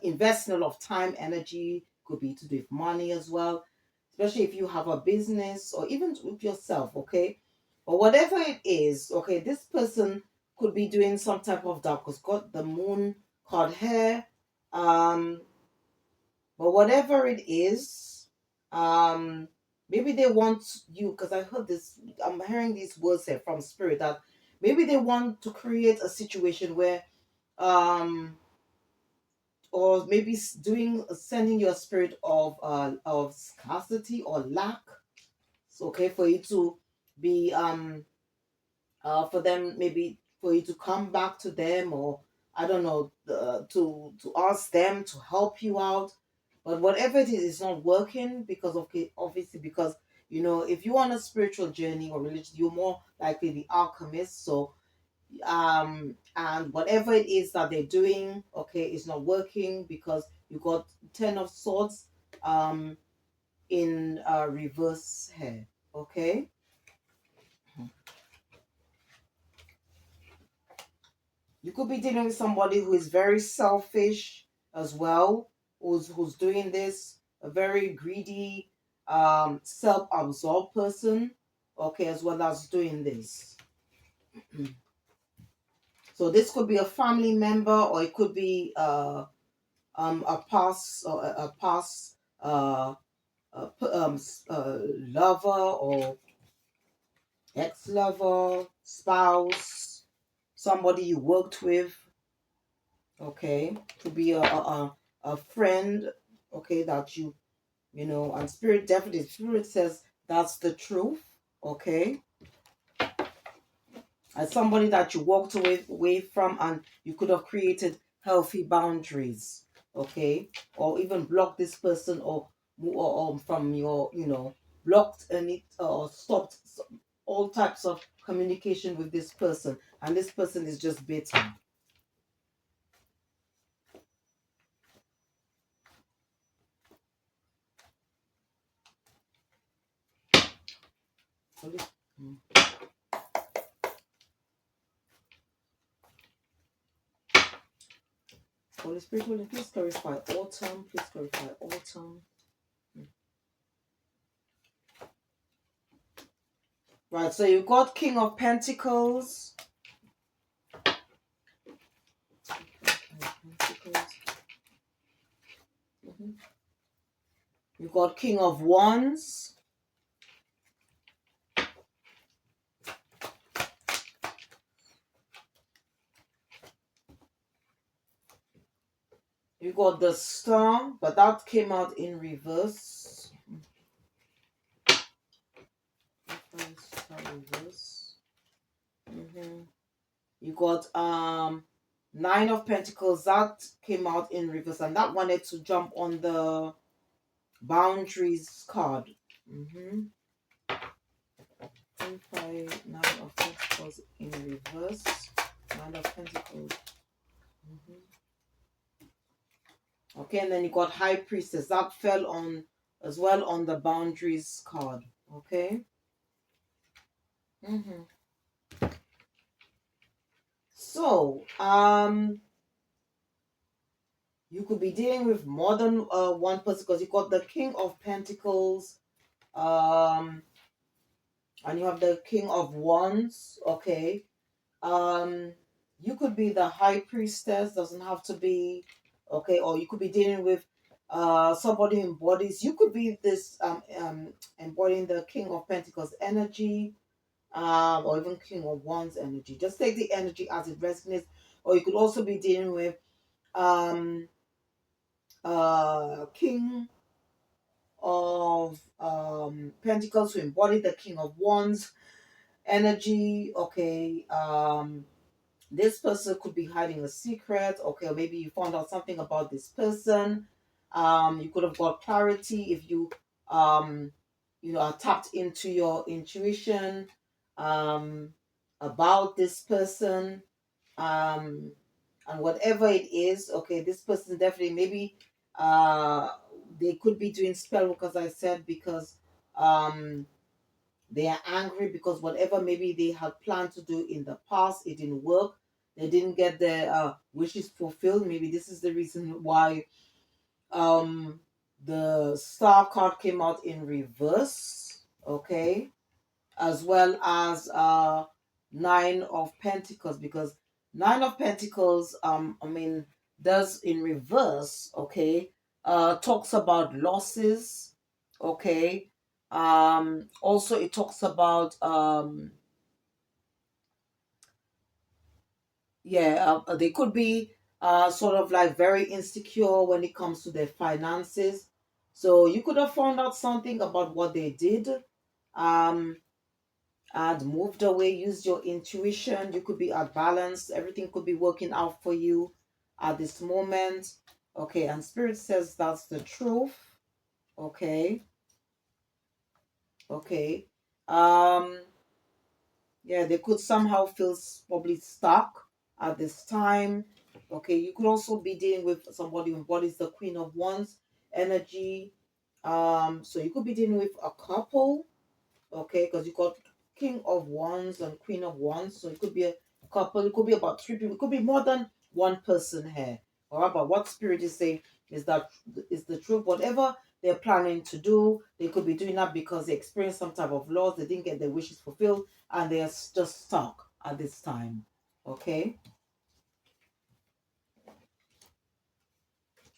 investing a lot of time, energy, could be to do with money as well, especially if you have a business or even with yourself, okay. But whatever it is, okay, this person could be doing some type of dark, because got the moon card here. Um, but whatever it is, um, maybe they want you, because I heard this, I'm hearing these words here from spirit, that maybe they want to create a situation where, um, or maybe doing sending your spirit of scarcity or lack. It's okay for you to be for them, maybe for you to come back to them, or I don't know, to ask them to help you out. But whatever it is, it's not working because of, okay, obviously, because if you're on a spiritual journey or religion, you're more likely the alchemist. So and whatever it is that they're doing, okay, it's not working because you got 10 of swords in reverse here. Okay. You could be dealing with somebody who is very selfish as well, who's doing this, a very greedy, self-absorbed person, okay, as well as doing this. So this could be a family member, or it could be a past, or a past lover, or ex-lover, spouse, somebody you worked with. Okay, could be a friend. Okay, that and spirit, definitely spirit says that's the truth. Okay, as somebody that you walked away from, and you could have created healthy boundaries. Okay, or even block this person, or from your blocked any or stopped all types of communication with this person, and this person is just bitter. Holy, mm. Holy Spirit, please clarify autumn. Please clarify autumn. Mm. Right, so you've got King of Pentacles. Pentacles. Mhm. You've got King of Wands. You got the Star, but that came out in reverse. Star reverse. You got Nine of Pentacles, that came out in reverse, and that wanted to jump on the boundaries card. Nine of Pentacles in reverse. Nine of Pentacles. Okay, and then you got High Priestess. That fell on as well on the boundaries card. Okay. So, you could be dealing with more than one person, because you got the King of Pentacles, um, and you have the King of Wands. Okay. Um, you could be the High Priestess. Doesn't have to be. Okay, or you could be dealing with somebody who embodies. You could be this embodying the King of Pentacles energy, or even King of Wands energy. Just take the energy as it resonates. Or you could also be dealing with um King of Pentacles, who embody the King of Wands energy. Okay. This person could be hiding a secret. Okay, or maybe you found out something about this person. You could have got clarity if you are tapped into your intuition um about this person. um and whatever it is, okay, this person definitely, maybe uh they could be doing spell work, as I said, because um they are angry because whatever maybe they had planned to do in the past, it didn't work. They didn't get their wishes fulfilled. Maybe this is the reason why the Star card came out in reverse. Okay. as well as Nine of Pentacles, because Nine of Pentacles, I mean, does in reverse, okay, talks about losses, okay. Also it talks about yeah, they could be sort of like very insecure when it comes to their finances. So you could have found out something about what they did, um, and moved away, used your intuition. You could be at balance. Everything could be working out for you at this moment. Okay, and Spirit says that's the truth. Okay, okay. Um, Yeah, they could somehow feel probably stuck at this time. Okay, you could also be dealing with somebody who embodies the Queen of Wands energy. So you could be dealing with a couple, okay, because you got King of Wands and Queen of Wands. So it could be a couple, it could be about three people, it could be more than one person here. All right, but what Spirit is saying is that is the truth. Whatever they're planning to do, they could be doing that because they experienced some type of loss, they didn't get their wishes fulfilled, and they're just stuck at this time. Okay,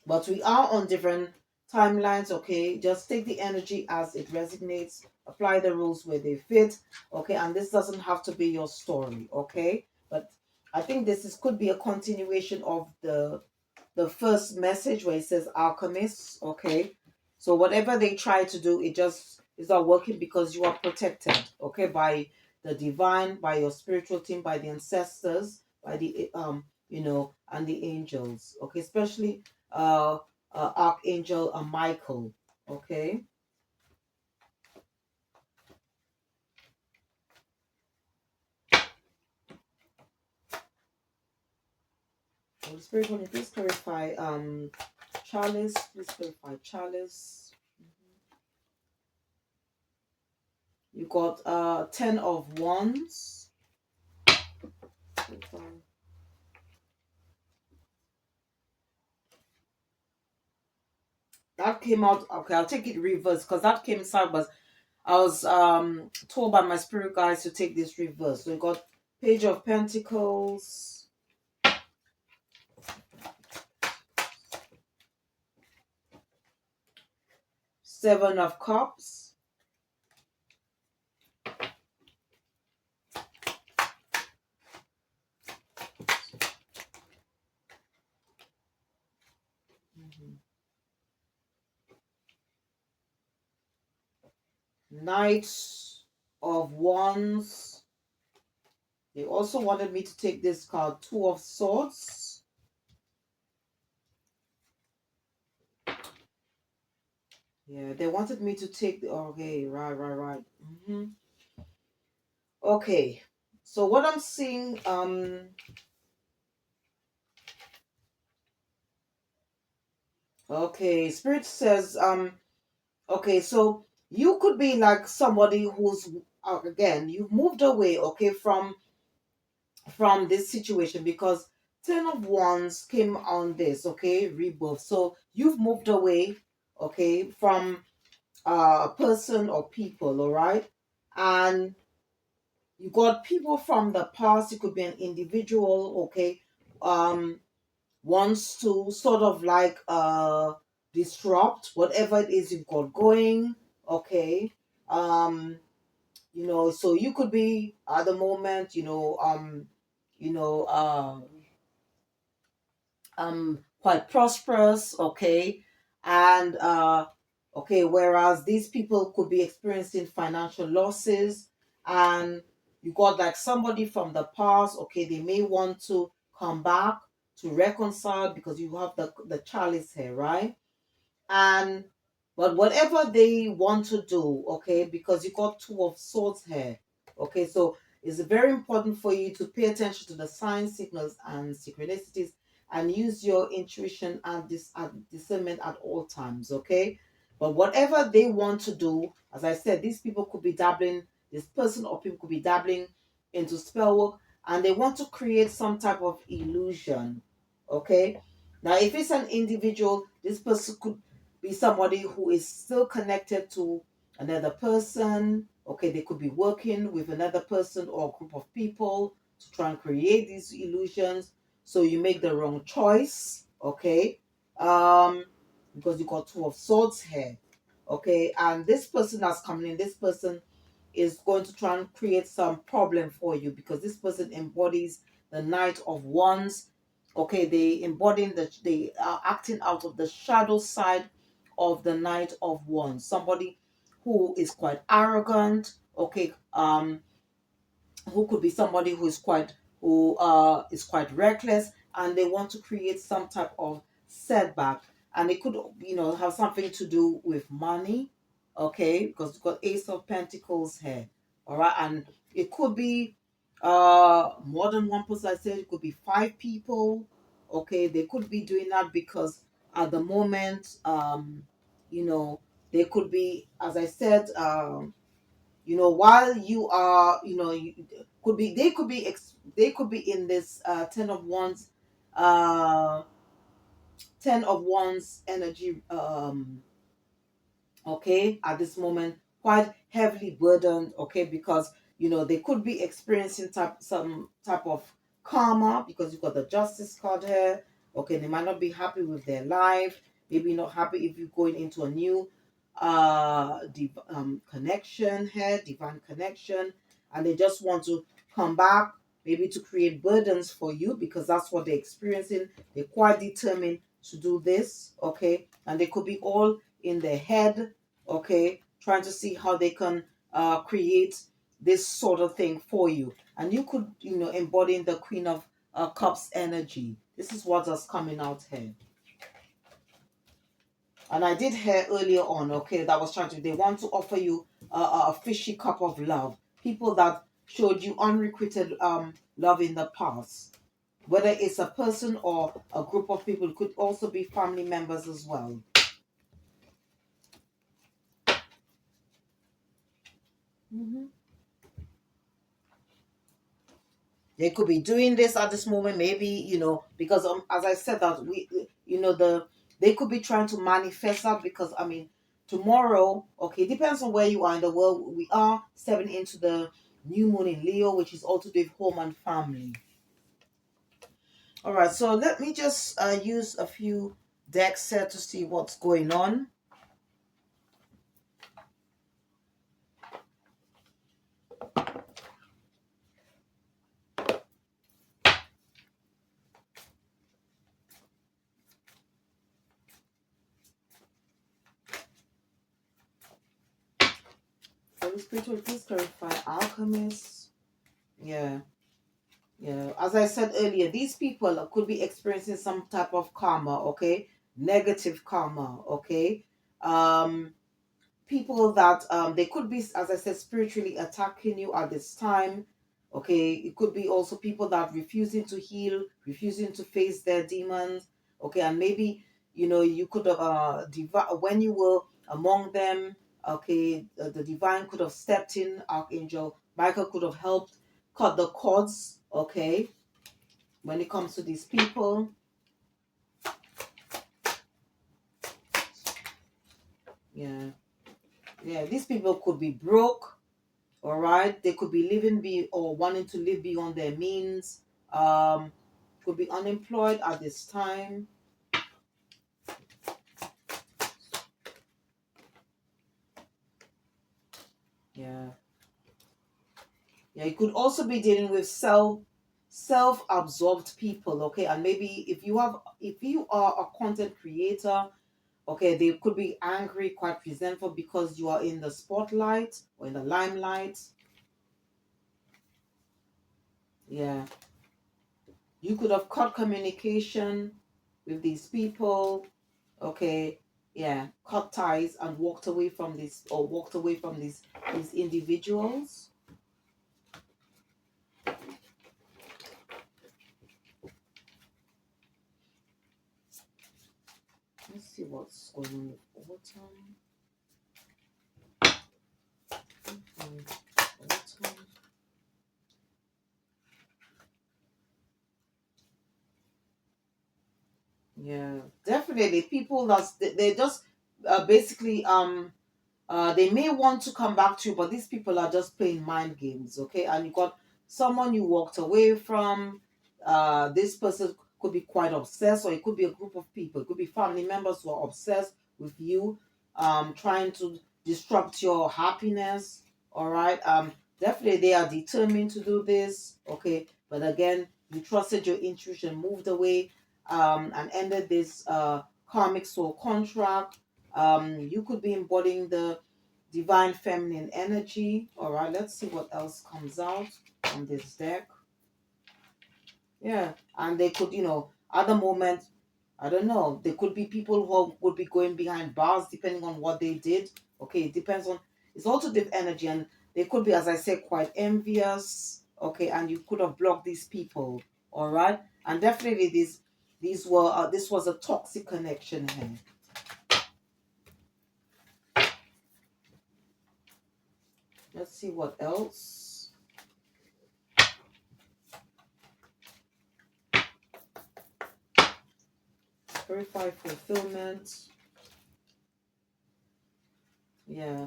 but we are on different timelines. Okay, just take the energy as it resonates, apply the rules where they fit. Okay, and this doesn't have to be your story. Okay, but I think this is could be a continuation of the first message where it says alchemists. Okay, so whatever they try to do, it just is not working because you are protected, okay, by the divine, by your spiritual team, by the ancestors, by the and the angels. Okay, especially uh, Archangel Michael. Okay, Holy Spirit, can you please clarify Chalice? Please clarify Chalice. You got 10 of Wands. That came out. Okay, I'll take it reverse because that came sideways. I was told by my spirit guides to take this reverse. So we got Page of Pentacles, Seven of Cups, Knight of Wands. They also wanted me to take this card, Two of Swords. Yeah, they wanted me to take the. Okay, right. Okay, so what I'm seeing, okay, Spirit says, okay, so you could be like somebody who's again, you've moved away, okay, from this situation because Ten of Wands came on this, okay, rebirth. So you've moved away, okay, from a person or people, all right, and you got people from the past. It could be an individual, okay, um, wants to sort of like disrupt whatever it is you've got going, okay, um so you could be at the moment, you know uh quite prosperous, okay, and okay, whereas these people could be experiencing financial losses, and you got like somebody from the past, okay, they may want to come back to reconcile because you have the chalice here, right? And but whatever they want to do, okay, because you got Two of Swords here, okay, so it's very important for you to pay attention to the signs, signals, and synchronicities, and use your intuition and this discernment at all times, okay. But whatever they want to do, as I said, these people could be dabbling, this person or people could be dabbling into spell work, and they want to create some type of illusion, okay. Now if it's an individual, this person could be somebody who is still connected to another person, Okay, they could be working with another person or a group of people to try and create these illusions. So you make the wrong choice. Okay, because you got Two of Swords here. Okay, and this person that's coming in, this person is going to try and create some problem for you, because this person embodies the Knight of Wands. Okay, they embodying they are acting out of the shadow side of the Knight of Wands. Somebody who is quite arrogant. Okay, who could be somebody who is quite reckless, and they want to create some type of setback, and it could, have something to do with money. Okay, because you've got Ace of Pentacles here. All right, and it could be more than one person. I said it could be five people. Okay, they could be doing that because at the moment, you know they could be, as I said, while you are, could be, they could be in this uh 10 of wands energy, okay, at this moment, quite heavily burdened. Okay, because they could be experiencing some type of karma, because you've got the Justice card here. Okay, they might not be happy with their life, maybe not happy if you're going into a new connection here, divine connection, and they just want to come back, maybe to create burdens for you, because that's what they're experiencing. They're quite determined to do this. Okay, and they could be all in their head. Okay, trying to see how they can create this sort of thing for you, and you could, embody the Queen of Cups energy. This is what is coming out here. And I did hear earlier on, okay, that was trying to, they want to offer you a fishy cup of love. People that showed you unrequited love in the past. Whether it's a person or a group of people, it could also be family members as well. Mm-hmm. They could be doing this at this moment, maybe, because as I said, that they could be trying to manifest that, because I mean, tomorrow, okay, depends on where you are in the world. We are stepping into the new moon in Leo, which is also with home and family. All right, so let me just use a few decks here to see what's going on. Holy Spirit, will please clarify alchemists. Yeah. Yeah, as I said earlier, these people could be experiencing some type of karma, okay? Negative karma, okay? Um, People that they could be, as I said, spiritually attacking you at this time. Okay, it could be also people that refusing to heal, refusing to face their demons. Okay, and maybe you could have when you were among them. Okay, the divine could have stepped in. Archangel Michael could have helped cut the cords. Okay, when it comes to these people, yeah, yeah, these people could be broke. All right, they could be living or wanting to live beyond their means. Um, could be unemployed at this time. Yeah, yeah. You could also be dealing with self-absorbed people. Okay, and maybe if you are a content creator, okay, they could be angry, quite resentful, because you are in the spotlight or in the limelight. Yeah, you could have cut communication with these people. Okay, yeah, cut ties and walked away from these individuals. Let's see what's going on with autumn. Autumn. Yeah, definitely. People they just basically They may want to come back to you, but these people are just playing mind games, okay? And you got someone you walked away from. This person could be quite obsessed, or it could be a group of people. It could be family members who are obsessed with you, trying to disrupt your happiness. All right. Definitely they are determined to do this, okay? But again, you trusted your intuition, moved away, and ended this karmic soul contract. You could be embodying the divine feminine energy. All right, let's see what else comes out on this deck. Yeah, and they could, at the moment, I don't know, there could be people who would be going behind bars depending on what they did. Okay, it depends on, it's also the energy, and they could be, as I said, quite envious. Okay, and you could have blocked these people. All right, and definitely this was a toxic connection here. Let's see what else. Verify fulfillment. Yeah.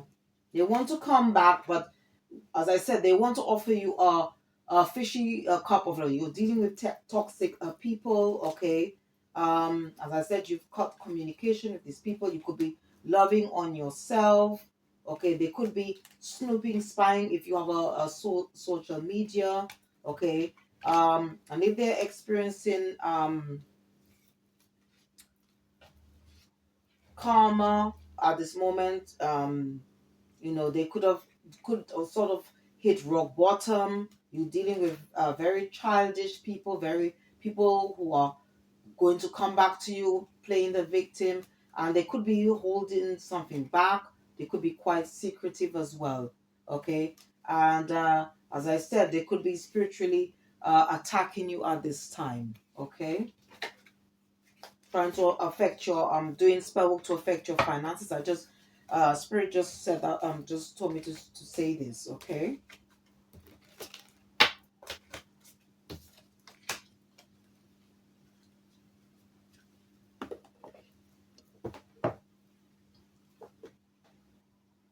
They want to come back, but as I said, they want to offer you a fishy cup of love. You're dealing with toxic people, okay? As I said, you've cut communication with these people. You could be loving on yourself, okay? They could be snooping, spying if you have social media, okay? And if they're experiencing karma at this moment, they could sort of hit rock bottom. You're dealing with very childish people, very people who are going to come back to you playing the victim, and they could be holding something back. They could be quite secretive as well, okay? And as I said, they could be spiritually attacking you at this time, okay? Trying to affect your doing spell work to affect your finances. I just spirit just said that just told me to say this, okay?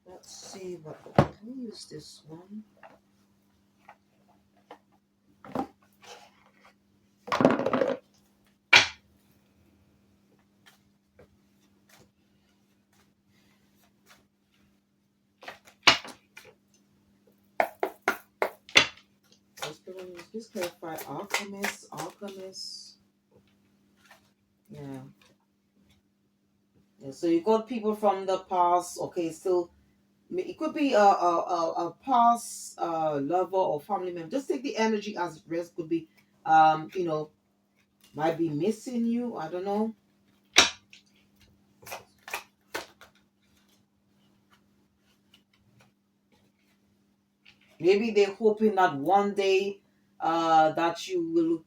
Let's see what let me use this one. Let's clarify alchemist. Yeah. Yeah, so you got people from the past, okay, so it could be a past lover or family member. Just take the energy as rest. Could be might be missing you, I don't know. Maybe they're hoping that one day that you will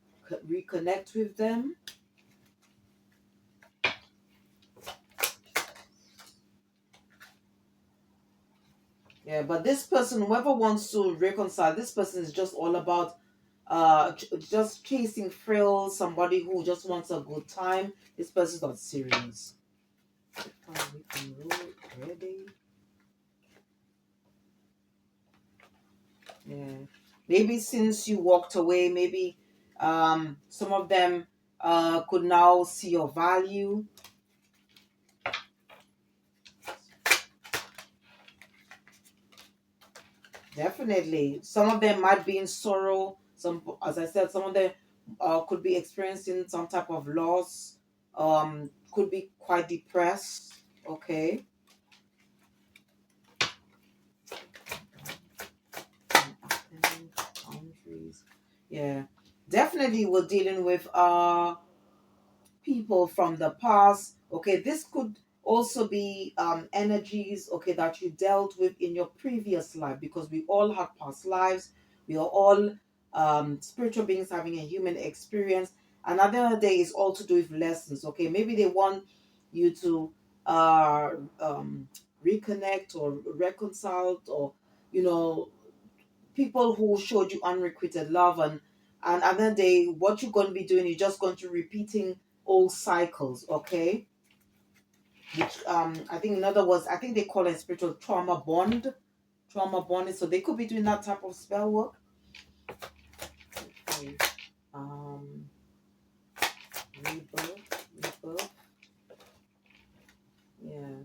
reconnect with them. Yeah, but this person, whoever wants to reconcile, this person is just all about just chasing thrills, somebody who just wants a good time. This person's not serious. We can roll ready. Yeah. Maybe since you walked away, maybe some of them could now see your value. Definitely. Some of them might be in sorrow. Some, as I said, some of them could be experiencing some type of loss. Could be quite depressed. Okay. Boundaries. Yeah. Definitely we're dealing with people from the past. Okay, this could also be energies, okay, that you dealt with in your previous life, because we all have past lives. We are all spiritual beings having a human experience. And at the end of the day, it's all to do with lessons. Okay, maybe they want you to uh, um, reconnect or reconcile, or you know people who showed you unrequited love, and at the end of the day, what you're going to be doing, you're just going to repeating old cycles, okay? which I think in other words, I think they call it spiritual trauma bond. Trauma bonding. So they could be doing that type of spell work. Okay. Rebirth. Yeah.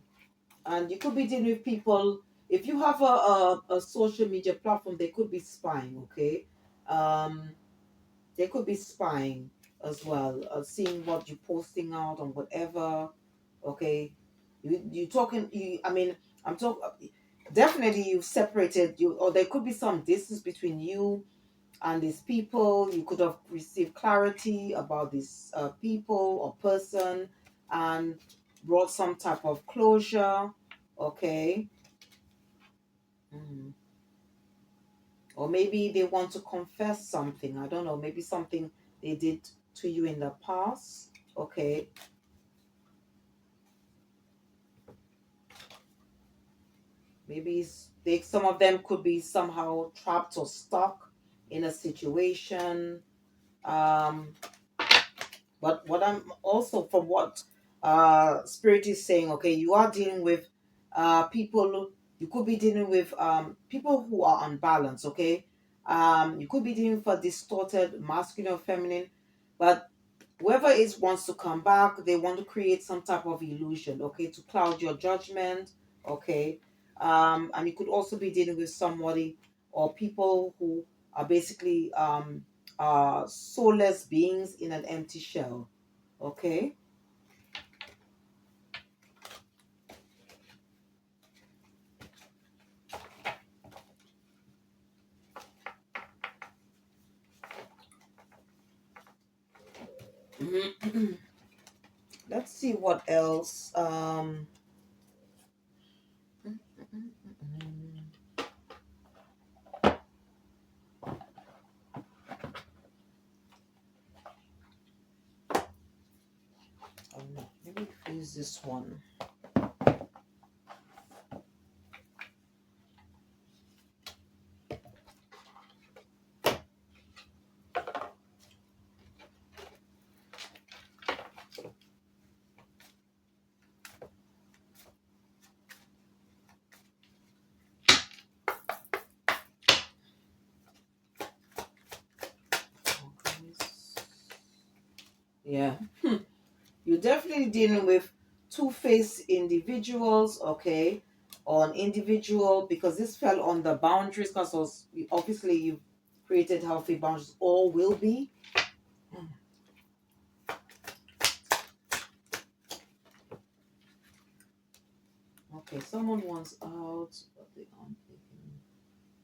And you could be dealing with people. If you have a social media platform, they could be spying, okay? Um, they could be spying as well, seeing what you're posting out on whatever, okay? You talking, I mean, I'm talking, definitely you've separated, or there could be some distance between you and these people. You could have received clarity about this people or person and brought some type of closure, okay? Mhm. Or maybe they want to confess something. I don't know, maybe something they did to you in the past, okay? Maybe some of them could be somehow trapped or stuck in a situation. Um, But what I'm also, from what Spirit is saying, okay, you are dealing with people. You could be dealing with people who are unbalanced. Okay, you could be dealing with a distorted masculine or feminine, but whoever is wants to come back, they want to create some type of illusion. Okay, to cloud your judgment. Okay, and you could also be dealing with somebody or people who are basically soulless beings in an empty shell. Okay. Let's see what else. Maybe use this one. Yeah. You're definitely dealing with two-faced individuals, okay, or an individual, because this fell on the boundaries, because obviously you've created healthy boundaries, or will be. Okay, someone wants out, but they aren't taking.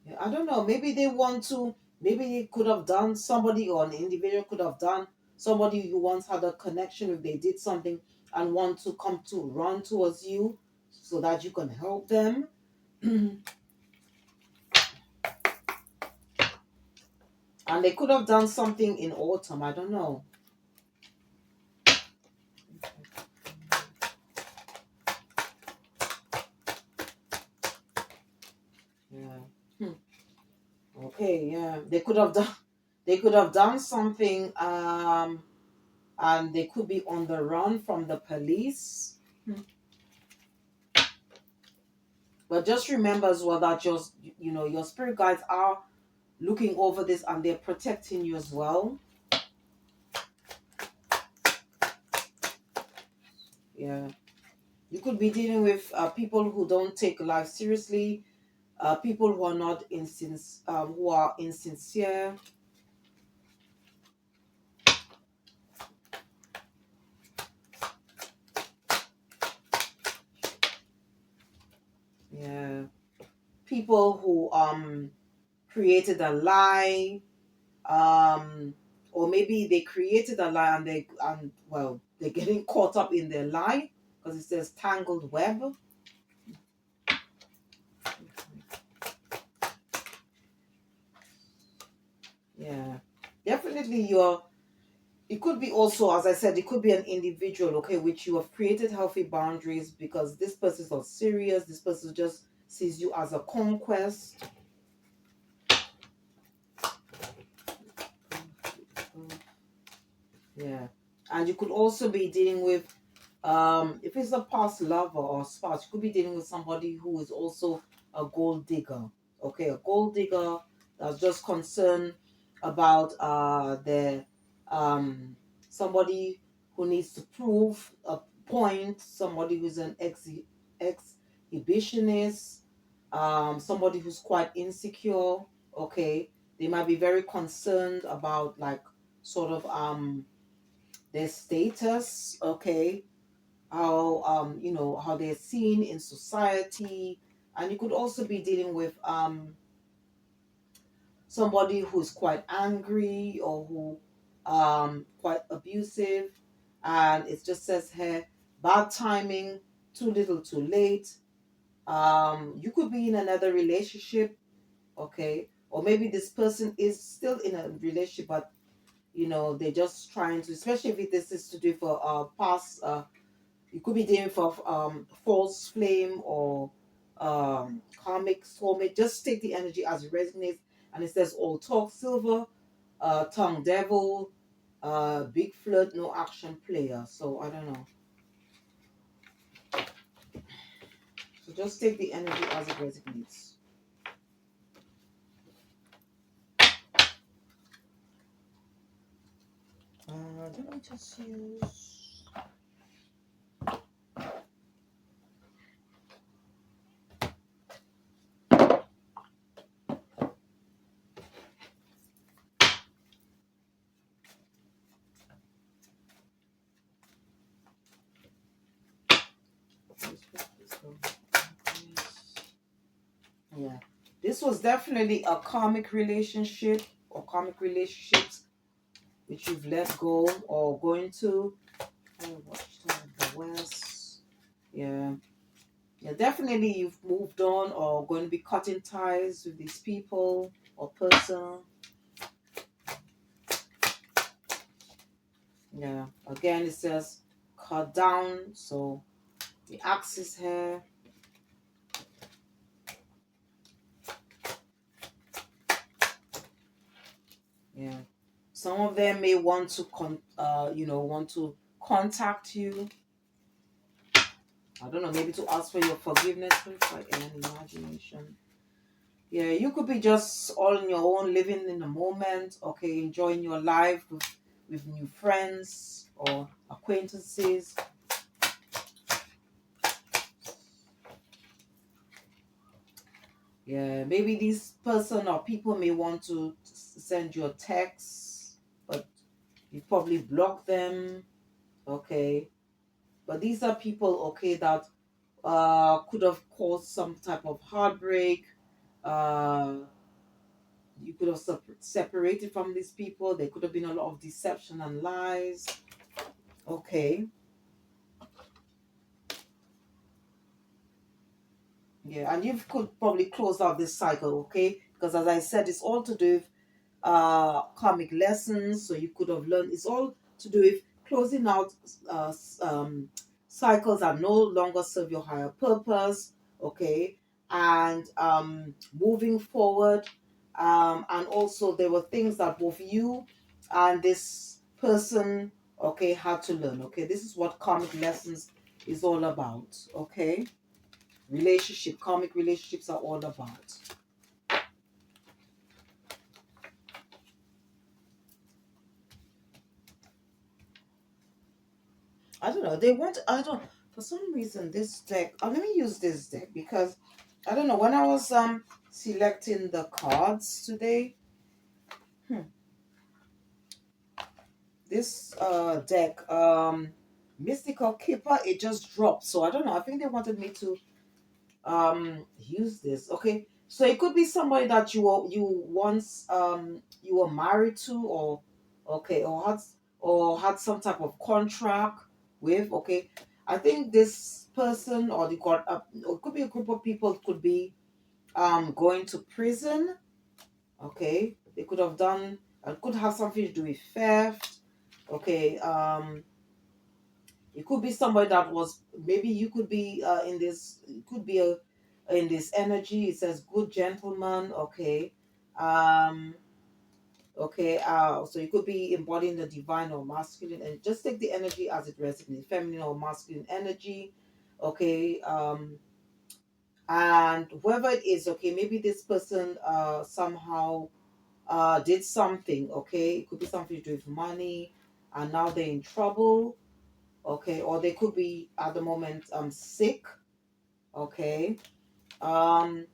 Yeah, I don't know. Maybe they want to. Maybe they could have done somebody, or an individual could have done somebody you once had a connection with. They did something and want to come to run towards you so that you can help them. And they could have done something in autumn. I don't know. Yeah. Okay. Yeah. They could have done. They could have done something. And they could be on the run from the police. But just remember as well that your spirit guides are looking over this and they're protecting you as well. Yeah. You could be dealing with people who don't take life seriously, people who are not who are insincere. Yeah. People who created a lie, um or maybe they created a lie and well, they're getting caught up in their lie because it says tangled web. Yeah, definitely. It could be also, as I said, it could be an individual, okay, which you have created healthy boundaries because this person is not serious. This person just sees you as a conquest. Yeah. And you could also be dealing with If it's a past lover or spouse, you could be dealing with somebody who is also a gold digger. Okay, a gold digger that's just concerned about their somebody who needs to prove a point, somebody who's an exhibitionist, somebody who's quite insecure. Okay, they might be very concerned about like sort of their status. Okay, how how they're seen in society, and you could also be dealing with somebody who's quite angry or who quite abusive, and it just says here bad timing, too little too late. You could be in another relationship, okay, or maybe this person is still in a relationship, but they're just trying to, especially if this is to do for past you could be dealing for false flame or karmic soulmate. Just take the energy as it resonates. And it says all talk silver, tongue devil, big flirt, no action player. So I don't know. So just take the energy as it resonates. Let me just use. Yeah, this was definitely a karmic relationship or karmic relationships which you've let go or going to. I watched the West. Yeah. Yeah, definitely you've moved on or going to be cutting ties with these people or person. Yeah. Again, it says cut down. So the axis here. Yeah. Some of them may want to want to contact you. I don't know, maybe to ask for your forgiveness by an imagination. Yeah, you could be just all on your own, living in the moment, okay, enjoying your life with new friends or acquaintances. Yeah, maybe this person or people may want to send you a text, but you probably block them, okay. But these are people, okay, that could have caused some type of heartbreak. Uh, you could have separated from these people. There could have been a lot of deception and lies. Okay. Yeah, and you could probably close out this cycle, okay? Because as I said, it's all to do with karmic lessons. So you could have learned. It's all to do with closing out cycles that no longer serve your higher purpose, okay? And moving forward. And also there were things that both you and this person, okay, had to learn. Okay, this is what karmic lessons is all about. Okay. Karmic relationships are all about. I don't know. I don't, for some reason, this deck, let me use this deck because, I don't know, when I was selecting the cards today, hmm, this deck, Mystical Keeper, it just dropped. So I don't know. I think they wanted me to use this. Okay, so it could be somebody that you once you were married to, or okay, or had some type of contract with. Okay, I think this person or the god, or it could be a group of people, could be going to prison. Okay, they could have done, could have something to do with theft. Okay, it could be somebody that was, maybe you could be in this, it could be in this energy. It says good gentleman, okay. Um Okay, so you could be embodying the divine or masculine, and just take the energy as it resonates, feminine or masculine energy. Okay, and whoever it is, okay, maybe this person somehow did something, okay, it could be something to do with money, and now they're in trouble, okay, or they could be at the moment sick, okay, um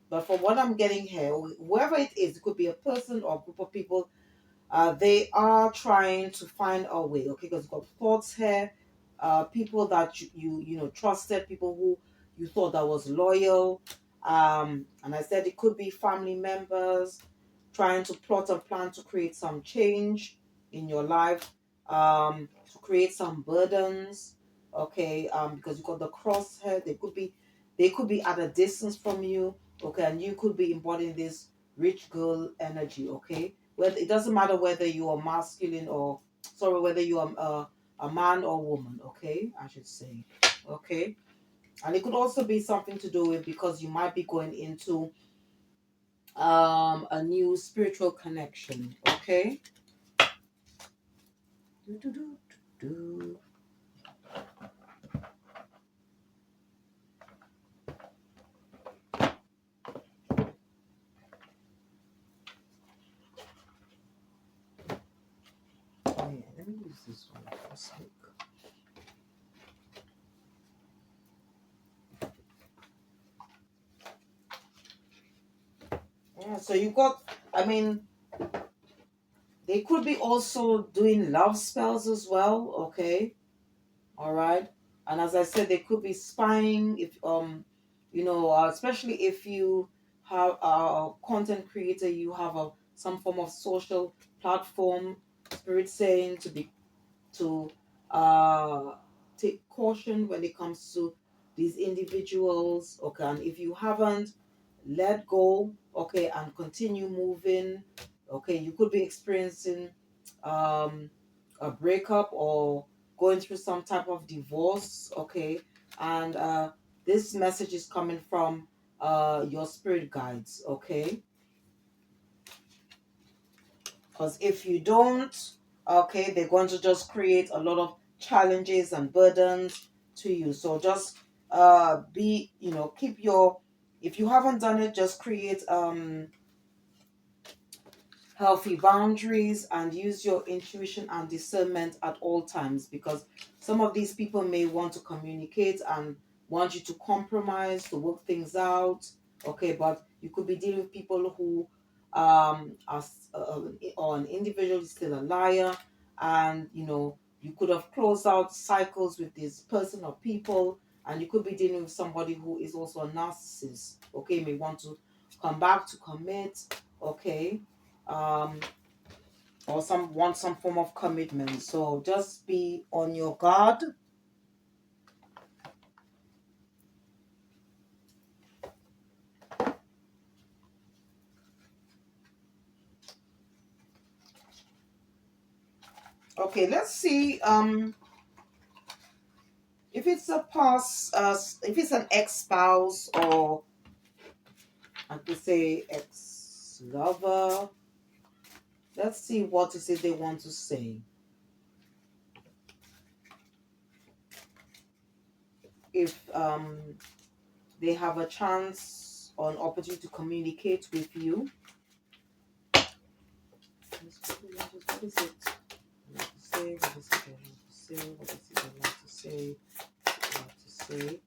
but from what I'm getting here, whoever it is, it could be a person or a group of people, they are trying to find a way, okay, because you've got thoughts here, people that you know trusted, people who you thought that was loyal, and I said it could be family members trying to plot and plan to create some change in your life, to create some burdens, okay, because you've got the cross here, they could be at a distance from you, okay, and you could be embodying this rich girl energy, okay, whether it doesn't matter whether you are masculine or sorry, whether you are a man or woman, okay, I should say, okay, and it could also be something to do with because you might be going into a new spiritual connection, okay. Do, do, do, do, do. Oh, yeah, let me use this one for a sec. Yeah, so you got, I mean, they could be also doing love spells as well, okay. All right. And as I said, they could be spying if especially if you have a content creator, you have a some form of social platform, spirit saying to uh take caution when it comes to these individuals, okay, and if you haven't, let go, okay, and continue moving, okay, you could be experiencing um a breakup or going through some type of divorce, okay, and this message is coming from your spirit guides, okay, because if you don't, okay, they're going to just create a lot of challenges and burdens to you. So just be, keep your, if you haven't done it, just create healthy boundaries and use your intuition and discernment at all times, because some of these people may want to communicate and want you to compromise to work things out, okay, but you could be dealing with people who or an individual is still a liar, and you could have closed out cycles with this person or people, and you could be dealing with somebody who is also a narcissist, okay, may want to come back to commit, okay, um, or some want some form of commitment. So just be on your guard. Okay, let's see. If it's a past, if it's an ex-spouse, or I could say ex-lover. Let's see what is it they want to say. If they have a chance or an opportunity to communicate with you. What is it? What to say? What is it they want to say? What is it they want to say? What to say?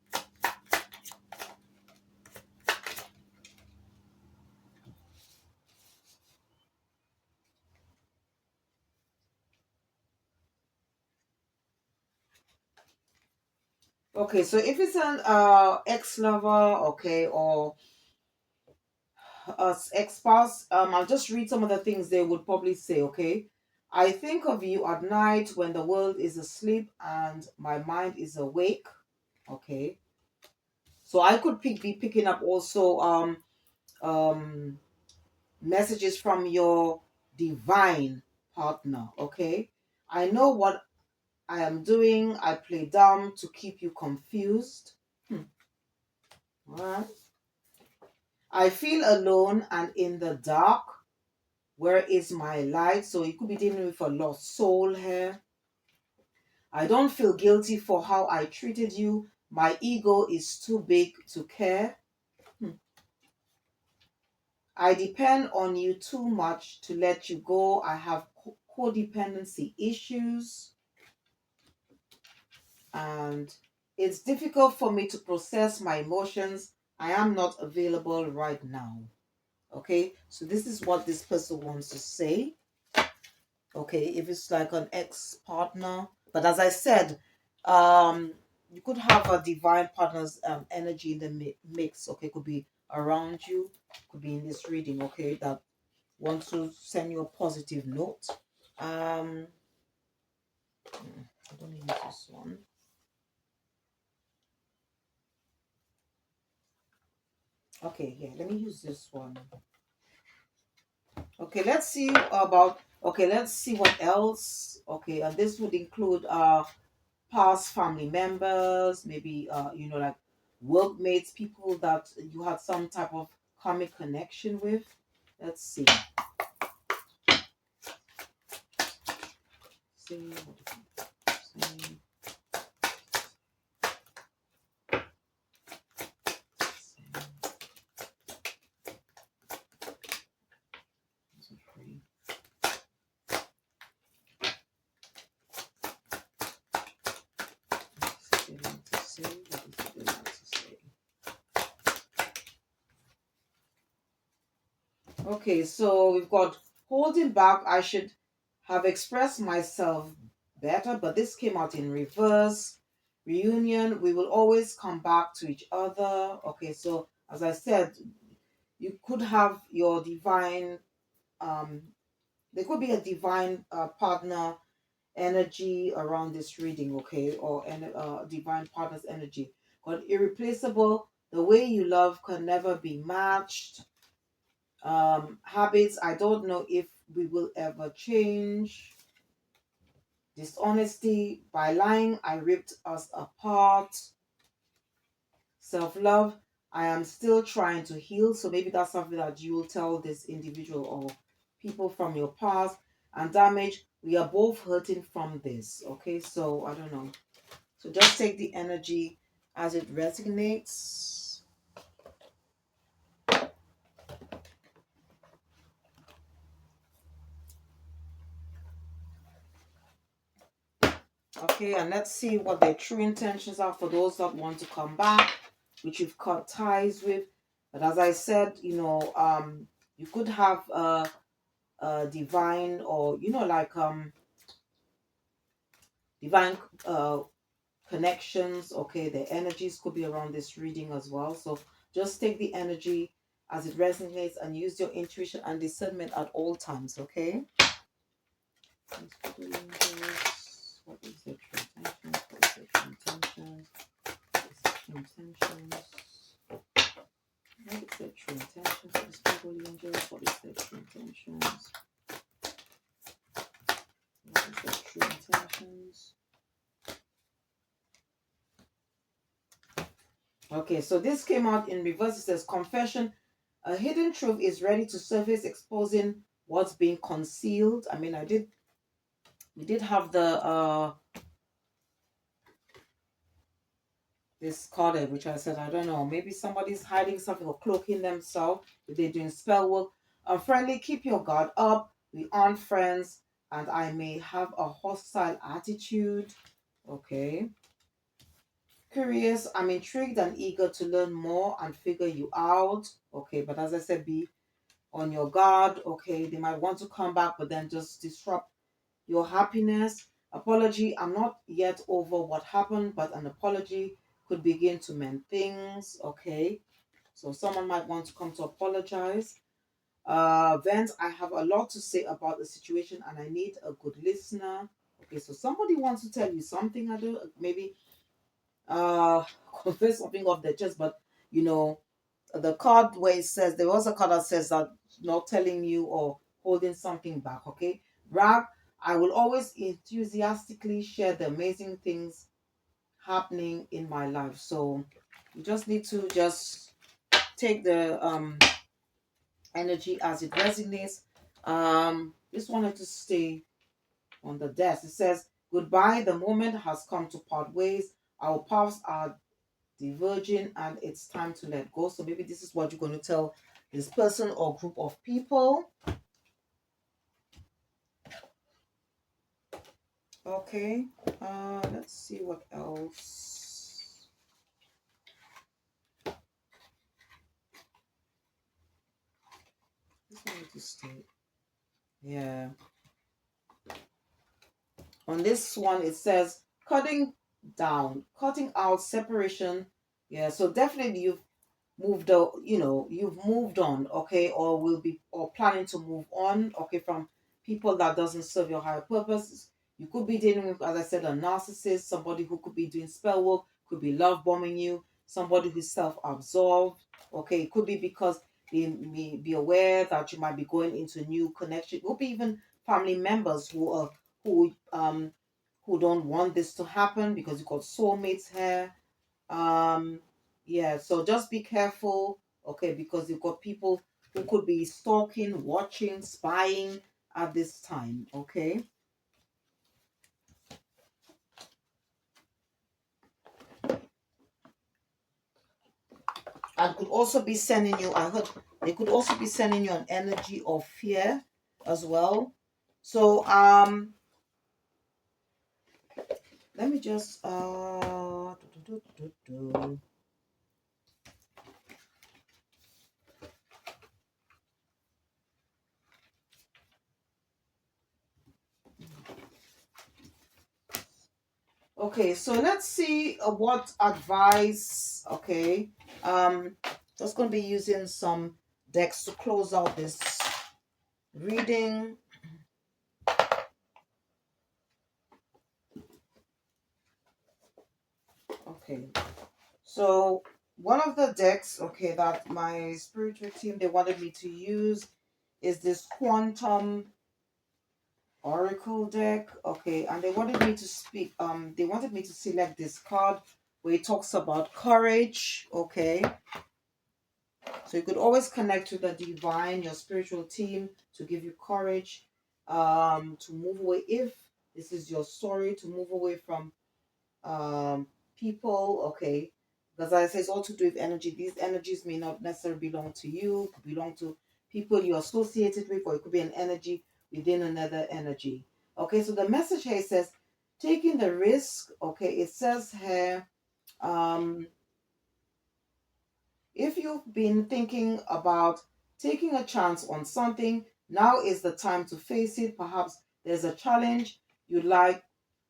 Okay, so if it's an ex-lover, okay, or ex-spouse, I'll just read some of the things they would probably say, okay? I think of you at night when the world is asleep and my mind is awake, okay? So I could be picking up also um messages from your divine partner, okay? I know what I am doing. I play dumb to keep you confused. All right. I feel alone and in the dark. Where is my light? So you could be dealing with a lost soul here. I don't feel guilty for how I treated you. My ego is too big to care. I depend on you too much to let you go. I have codependency issues. And it's difficult for me to process my emotions. I am not available right now. Okay, so this is what this person wants to say. Okay, if it's like an ex-partner, but as I said, you could have a divine partner's energy in the mix. Okay, could be around you, could be in this reading. Okay, that wants to send you a positive note. I don't use this one. Okay, yeah, let me use this one. Okay, let's see about, okay, let's see what else. Okay, and this would include past family members, maybe like workmates, people that you had some type of karmic connection with. Let's see. See. Okay, so we've got holding back. I should have expressed myself better, but this came out in reverse. Reunion, we will always come back to each other. Okay, so as I said, you could have your divine, there could be a divine partner energy around this reading, okay, or divine partner's energy. But irreplaceable, the way you love can never be matched. Habits, I don't know if we will ever change. Dishonesty, by lying, I ripped us apart. Self-love, I am still trying to heal. So maybe that's something that you will tell this individual or people from your past. And damage, we are both hurting from this. Okay, so I don't know. So just take the energy as it resonates. Okay, and let's see what their true intentions are for those that want to come back, which you've cut ties with. But as I said, you could have a divine, or like divine connections. Okay, the energies could be around this reading as well. So just take the energy as it resonates and use your intuition and discernment at all times. Okay. What is the true intentions? What is the true intentions? What is the true intentions? What is the true intentions of the spiritual angels? What is the true intentions? What is the true intentions? Okay, so this came out in reverse. It says confession. A hidden truth is ready to surface, exposing what's being concealed. I mean, we did have the this card, which I said, I don't know, maybe somebody's hiding something or cloaking themselves if they're doing spell work. Friendly, keep your guard up. We aren't friends, and I may have a hostile attitude. Okay. Curious, I'm intrigued and eager to learn more and figure you out. Okay, but as I said, be on your guard. Okay, they might want to come back, but then just disrupt your happiness. Apology, I'm not yet over what happened, but an apology could begin to mend things. Okay, so someone might want to come to apologize. Vent, I have a lot to say about the situation and I need a good listener. Okay, so somebody wants to tell you something. I do maybe confess something off their chest, but the card where it says, there was a card that says that not telling you or holding something back. Okay, Rag, I will always enthusiastically share the amazing things happening in my life. So you just need to just take the energy as it resonates. Just wanted to stay on the desk. It says, goodbye, the moment has come to part ways. Our paths are diverging and it's time to let go. So maybe this is what you're going to tell this person or group of people. Okay. Let's see what else. Just wanted to stay. Yeah. On this one, it says cutting down, cutting out separation. Yeah, so definitely moved out, you've moved on, okay, or will be or planning to move on, okay, from people that doesn't serve your higher purpose. You could be dealing with, as I said, a narcissist, somebody who could be doing spell work, could be love bombing you, somebody who's self-absorbed, okay. It could be because they may be aware that you might be going into new connection. It could be even family members who don't want this to happen because you got soulmates here. um yeah, so just be careful, okay, because you've got people who could be stalking, watching, spying at this time, okay. I could also be sending you, I heard they could also be sending you an energy of fear as well. So let me just okay, so let's see what advice, okay. Um, just going to be using some decks to close out this reading. Okay, so one of the decks, okay, that my spiritual team they wanted me to use is this Quantum Oracle deck, okay, and they wanted me to speak. They wanted me to select this card where it talks about courage, okay. So you could always connect to the divine, your spiritual team, to give you courage, to move away if this is your story, to move away from people, okay. Because as I say, it's all to do with energy. These energies may not necessarily belong to you, could belong to people you're associated with, or it could be an energy within another energy. Okay, so the message here says taking the risk, okay. It says here, um, if you've been thinking about taking a chance on something, now is the time to face it. Perhaps there's a challenge you'd like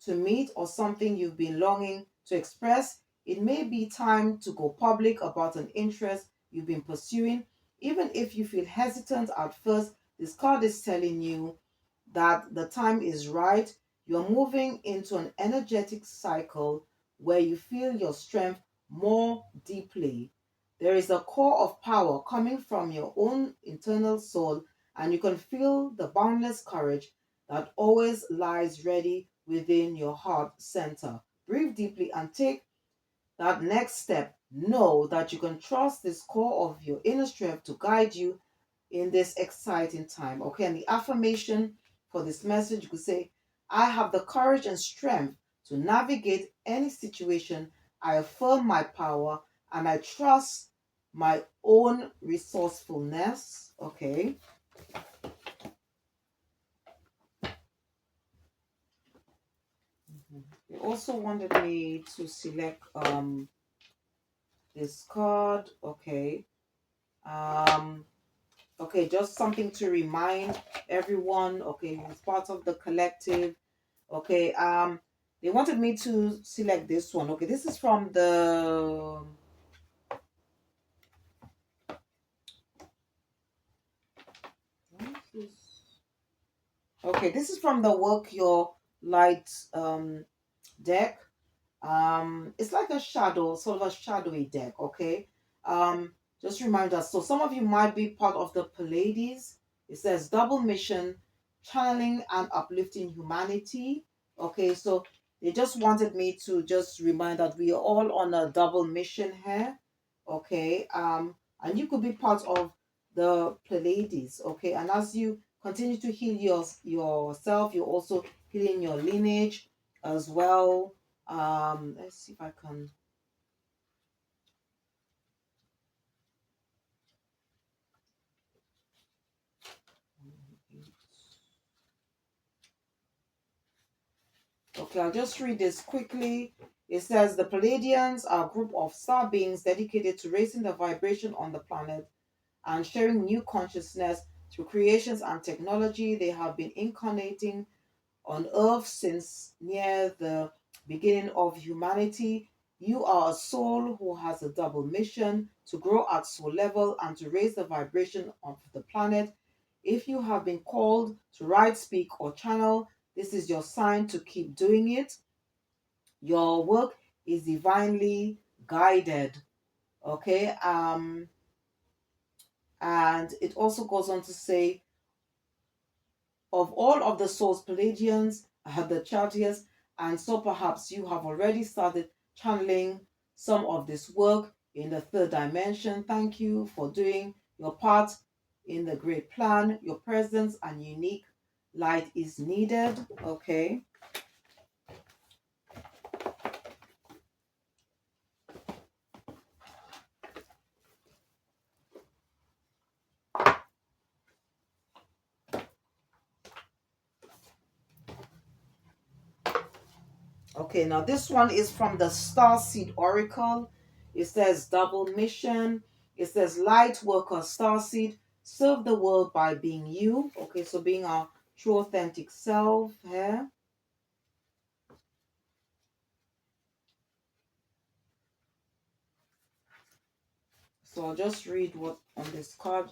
to meet or something you've been longing to express. It may be time to go public about an interest you've been pursuing. Even if you feel hesitant at first, this card is telling you that the time is right. You're moving into an energetic cycle where you feel your strength more deeply. There is a core of power coming from your own internal soul, and you can feel the boundless courage that always lies ready within your heart center. Breathe deeply and take that next step. Know that you can trust this core of your inner strength to guide you in this exciting time. Okay, and the affirmation for this message, you could say, I have the courage and strength to navigate any situation. I affirm my power and I trust my own resourcefulness. Okay. They also wanted me to select this card. Okay. Um okay, just something to remind everyone, okay, who's part of the collective. Okay, they wanted me to select this one. Okay, this is from the what is this? Okay, this is from the Work Your Light deck. It's like a shadow, sort of a shadowy deck, okay. Just remind us, so some of you might be part of the Pleiades. It says double mission, channeling and uplifting humanity. Okay, so they just wanted me to just remind that we are all on a double mission here. Okay, and you could be part of the Pleiades, okay, and as you continue to heal yourself. You're also healing your lineage as well. Let's see if I can. Okay, I'll just read this quickly. It says the Pleiadians are a group of star beings dedicated to raising the vibration on the planet and sharing new consciousness through creations and technology. They have been incarnating on Earth since near the beginning of humanity. You are a soul who has a double mission to grow at soul level and to raise the vibration of the planet. If you have been called to write, speak, or channel, this is your sign to keep doing it. Your work is divinely guided. Okay. And it also goes on to say, of all of the souls, Palladians are the chartiers, and so perhaps you have already started channeling some of this work in the third dimension. Thank you for doing your part in the great plan. Your presence and unique light is needed. Okay. Okay, now this one is from the Star Seed Oracle. It says double mission. It says light worker star seed, serve the world by being you. Okay, so being our true authentic self here. So I'll just read what on this card.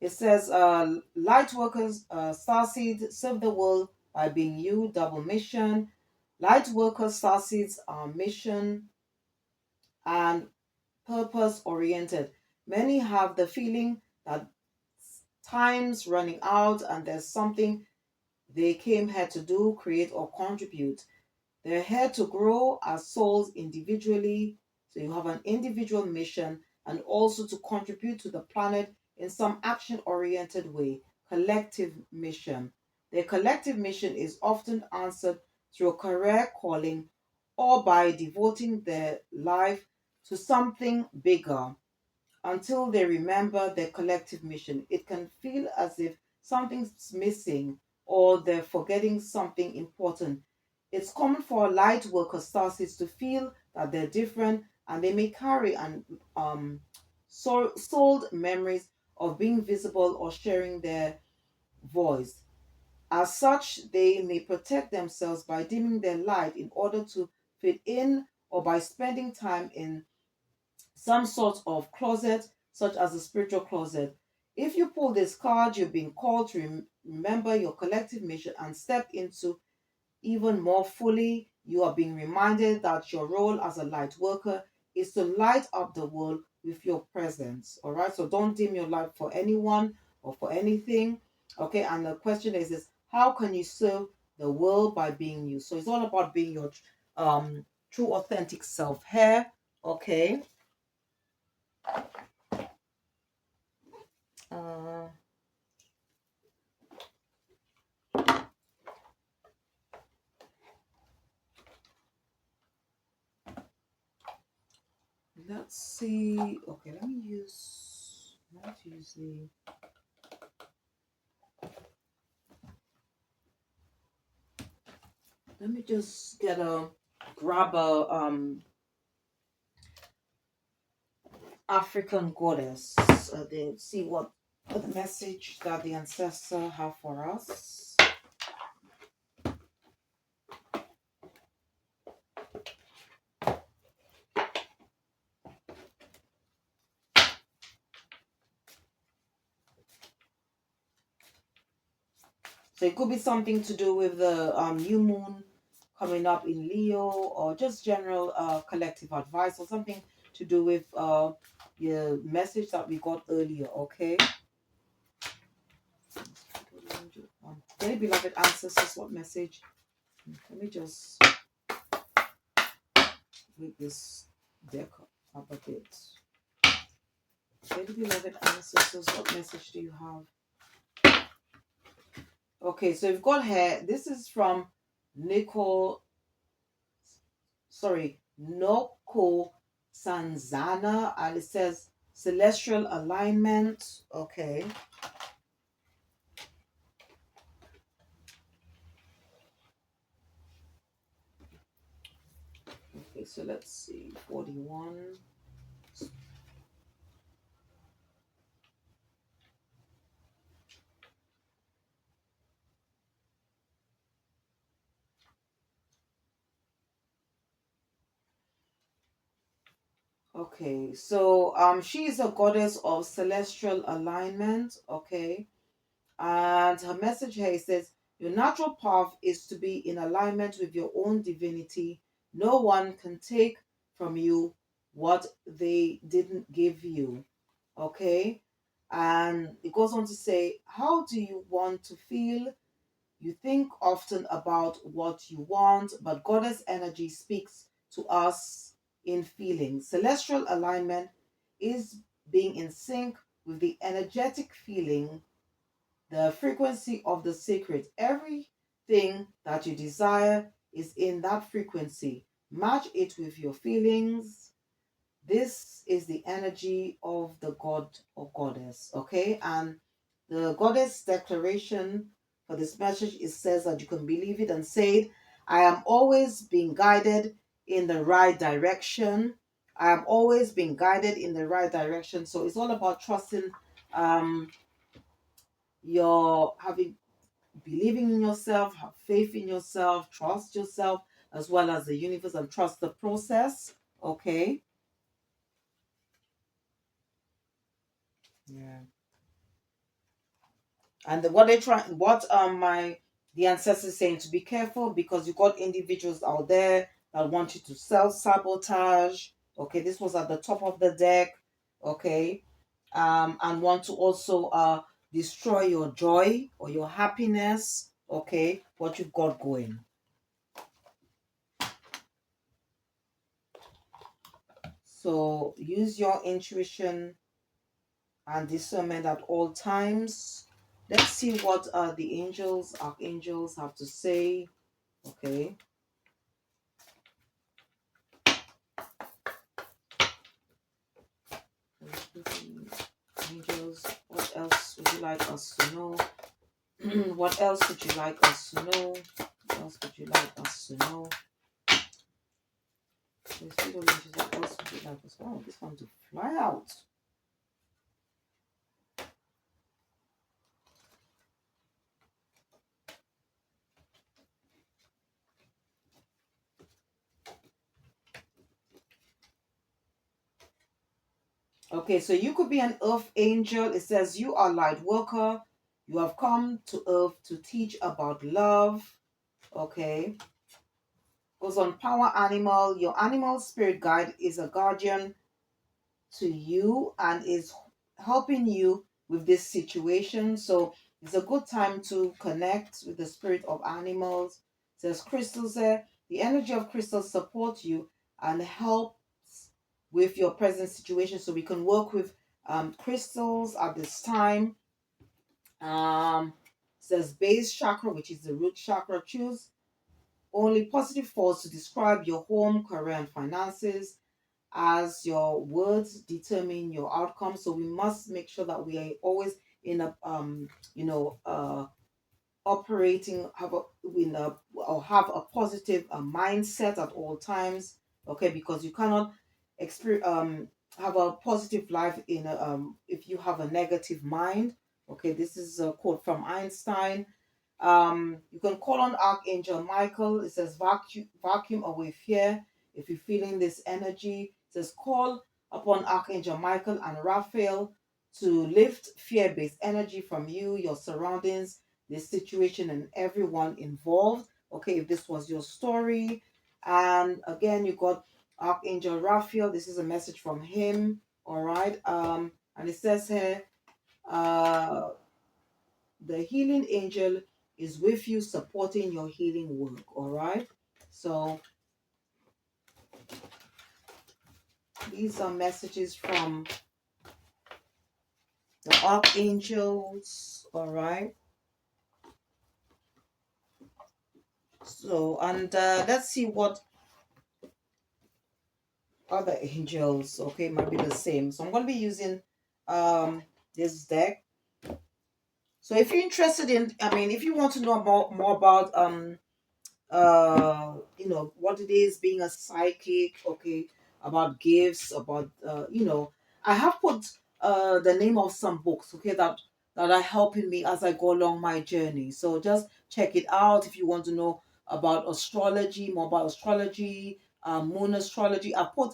It says light workers star seed, serve the world by being you, double mission. Light workers star seeds are mission and purpose oriented. Many have the feeling that time's running out and there's something they came here to do, create, or contribute. They're here to grow as souls individually. So you have an individual mission and also to contribute to the planet in some action oriented way. Collective mission. Their collective mission is often answered through a career calling or by devoting their life to something bigger until they remember their collective mission. It can feel as if something's missing or they're forgetting something important. It's common for light worker starseeds to feel that they're different and they may carry an souled memories of being visible or sharing their voice. As such, they may protect themselves by dimming their light in order to fit in or by spending time in some sort of closet, such as a spiritual closet. If you pull this card, you've been called to remember your collective mission and step into even more fully. You are being reminded that your role as a light worker is to light up the world with your presence. All right, so don't dim your light for anyone or for anything. Okay, and the question is how can you serve the world by being you? So it's all about being your true authentic self here. Okay. Uh, let's see. Okay, let's use the, let me just grab a African goddess. Then see what the message that the ancestor have for us. So it could be something to do with the new moon coming up in Leo, or just general collective advice, or something to do with the message that we got earlier. Okay. Very beloved ancestors, what message? Let me just read this deck up a bit. Very beloved ancestors, what message do you have Okay, so you've got here. This is from Noko Sanzana, and it says celestial alignment. Okay. Okay, so let's see. 41. Okay, so she is a goddess of celestial alignment. Okay. And her message here says, your natural path is to be in alignment with your own divinity. No one can take from you what they didn't give you. Okay? And it goes on to say, how do you want to feel? You think often about what you want, but goddess energy speaks to us in feelings. Celestial alignment is being in sync with the energetic feeling, the frequency of the sacred. Everything that you desire is in that frequency. Match it with your feelings. This is the energy of the god or goddess. Okay, and the goddess declaration for this message, it says that you can believe it and say it. I am always being guided in the right direction. I am always being guided in the right direction. So it's all about trusting, um your having believing in yourself, have faith in yourself, trust yourself as well as the universe, and trust the process. Okay. Yeah. And what they try, what my the ancestors saying, to be careful because you got individuals out there that want you to self sabotage. Okay, this was at the top of the deck. Okay, and want to also destroy your joy or your happiness. Okay, what you've got going. So use your intuition and discernment at all times. Let's see what the angels, archangels have to say. Okay. Angels, what else would you like us to know? What else would you like us to know? What else would you like us to know? What else would you like us? Oh, this one to fly out. Okay, so you could be an earth angel. It says you are light worker. You have come to earth to teach about love. Okay. Goes on power animal. Your animal spirit guide is a guardian to you and is helping you with this situation. So it's a good time to connect with the spirit of animals. It says crystals there. The energy of crystals support you and helps with your present situation. So we can work with crystals at this time. Says base chakra, which is the root chakra. Choose only positive thoughts to describe your home, career, and finances, as your words determine your outcome. So we must make sure that we are always in a operating, have a in a or have a positive mindset at all times. Okay, because you cannot experience have a positive life in a, if you have a negative mind. Okay, this is a quote from Einstein. You can call on Archangel Michael. It says vacuum away fear. If you're feeling this energy, it says call upon Archangel Michael and Raphael to lift fear-based energy from you, your surroundings, this situation, and everyone involved. Okay, if this was your story. And again, you got Archangel Raphael. This is a message from him. All right. And it says here, uh the healing angel is with you, supporting your healing work. All right. So these are messages from the archangels. All right. So, and let's see what other angels, okay, might be the same. So I'm going to be using this deck. So if you're interested in, I mean, if you want to know about more about what it is being a psychic, okay, about gifts, about I have put the name of some books, okay, that are helping me as I go along my journey. So just check it out if you want to know about astrology, more about astrology, moon astrology. I put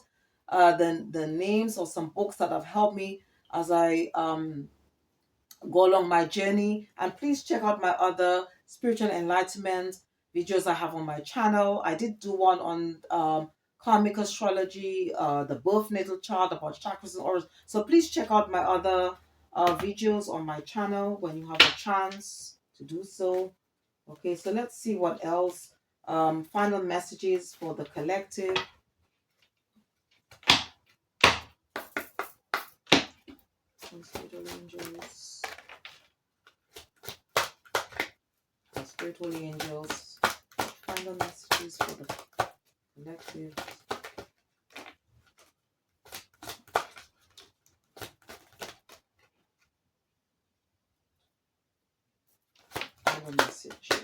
the names of some books that have helped me as I go along my journey. And please check out my other spiritual enlightenment videos I have on my channel. I did do one on karmic astrology, the birth natal chart, about chakras and auras. So please check out my other videos on my channel when you have a chance to do so. Okay, so let's see what else. Final messages for the collective. Spiritual angels. Spiritual angels. Final messages for the collective. Final messages.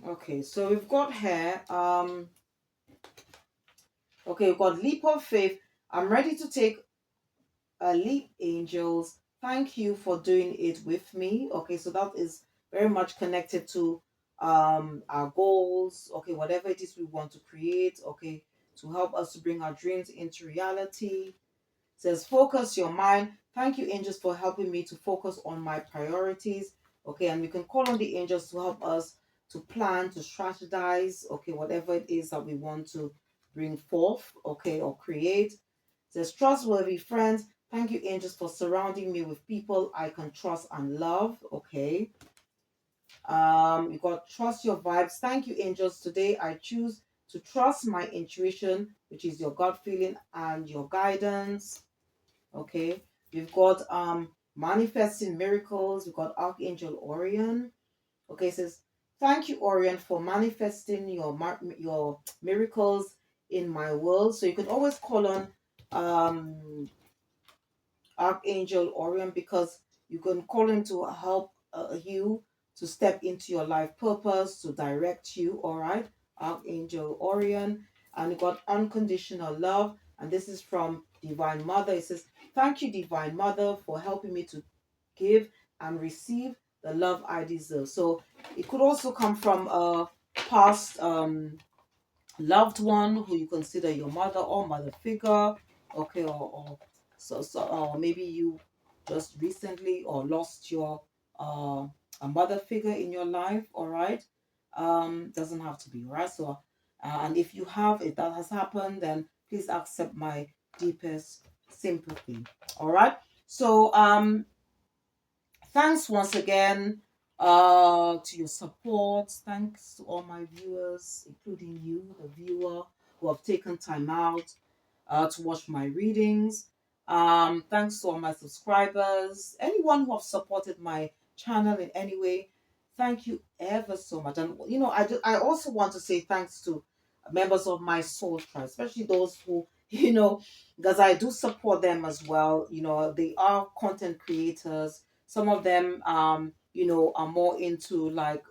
Okay, so we've got here, okay, we've got leap of faith. I'm ready to take a leap, angels. Thank you for doing it with me. Okay, so that is very much connected to our goals. Okay, whatever it is we want to create. Okay, to help us to bring our dreams into reality. It says focus your mind. Thank you, angels, for helping me to focus on my priorities. Okay, and we can call on the angels to help us to plan, to strategize. Okay, whatever it is that we want to bring forth. Okay, or create. It says trustworthy friends. Thank you, angels, for surrounding me with people I can trust and love. Okay. You got trust your vibes. Thank you, angels. Today I choose to trust my intuition, which is your gut feeling and your guidance. Okay, we've got manifesting miracles. We've got Archangel Orion. Okay, it says thank you, Orion, for manifesting your miracles in my world. So you can always call on Archangel Orion, because you can call him to help you to step into your life purpose, to direct you. All right, Archangel Orion. And you got unconditional love, and this is from Divine Mother. It says, thank you, Divine Mother, for helping me to give and receive the love I deserve. So it could also come from a past loved one who you consider your mother or mother figure. Okay, or maybe you just recently or lost your a mother figure in your life. All right, doesn't have to be, right? So and if you have, if that has happened, then please accept my deepest sympathy. All right, so thanks once again to your support. Thanks to all my viewers, including you, the viewer, who have taken time out to watch my readings. Thanks to all my subscribers, anyone who have supported my channel in any way. Thank you ever so much. And I also want to say thanks to members of my soul tribe, especially those who because I do support them as well. They are content creators. Some of them are more into like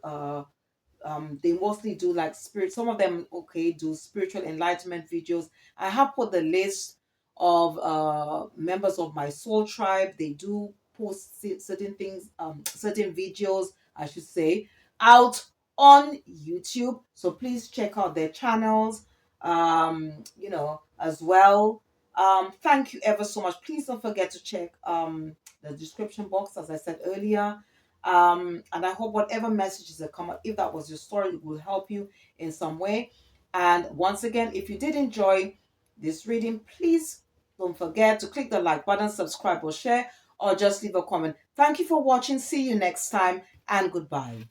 they mostly do like spirit. Some of them, okay, do spiritual enlightenment videos. I have put the list of members of my soul tribe. They do post certain things, certain videos, I should say, out on YouTube. So please check out their channels, as well. Thank you ever so much. Please don't forget to check the description box, as I said earlier. And I hope whatever messages that come up, if that was your story, it will help you in some way. And once again, if you did enjoy this reading, please don't forget to click the like button, subscribe or share, or just leave a comment. Thank you for watching. See you next time, and goodbye.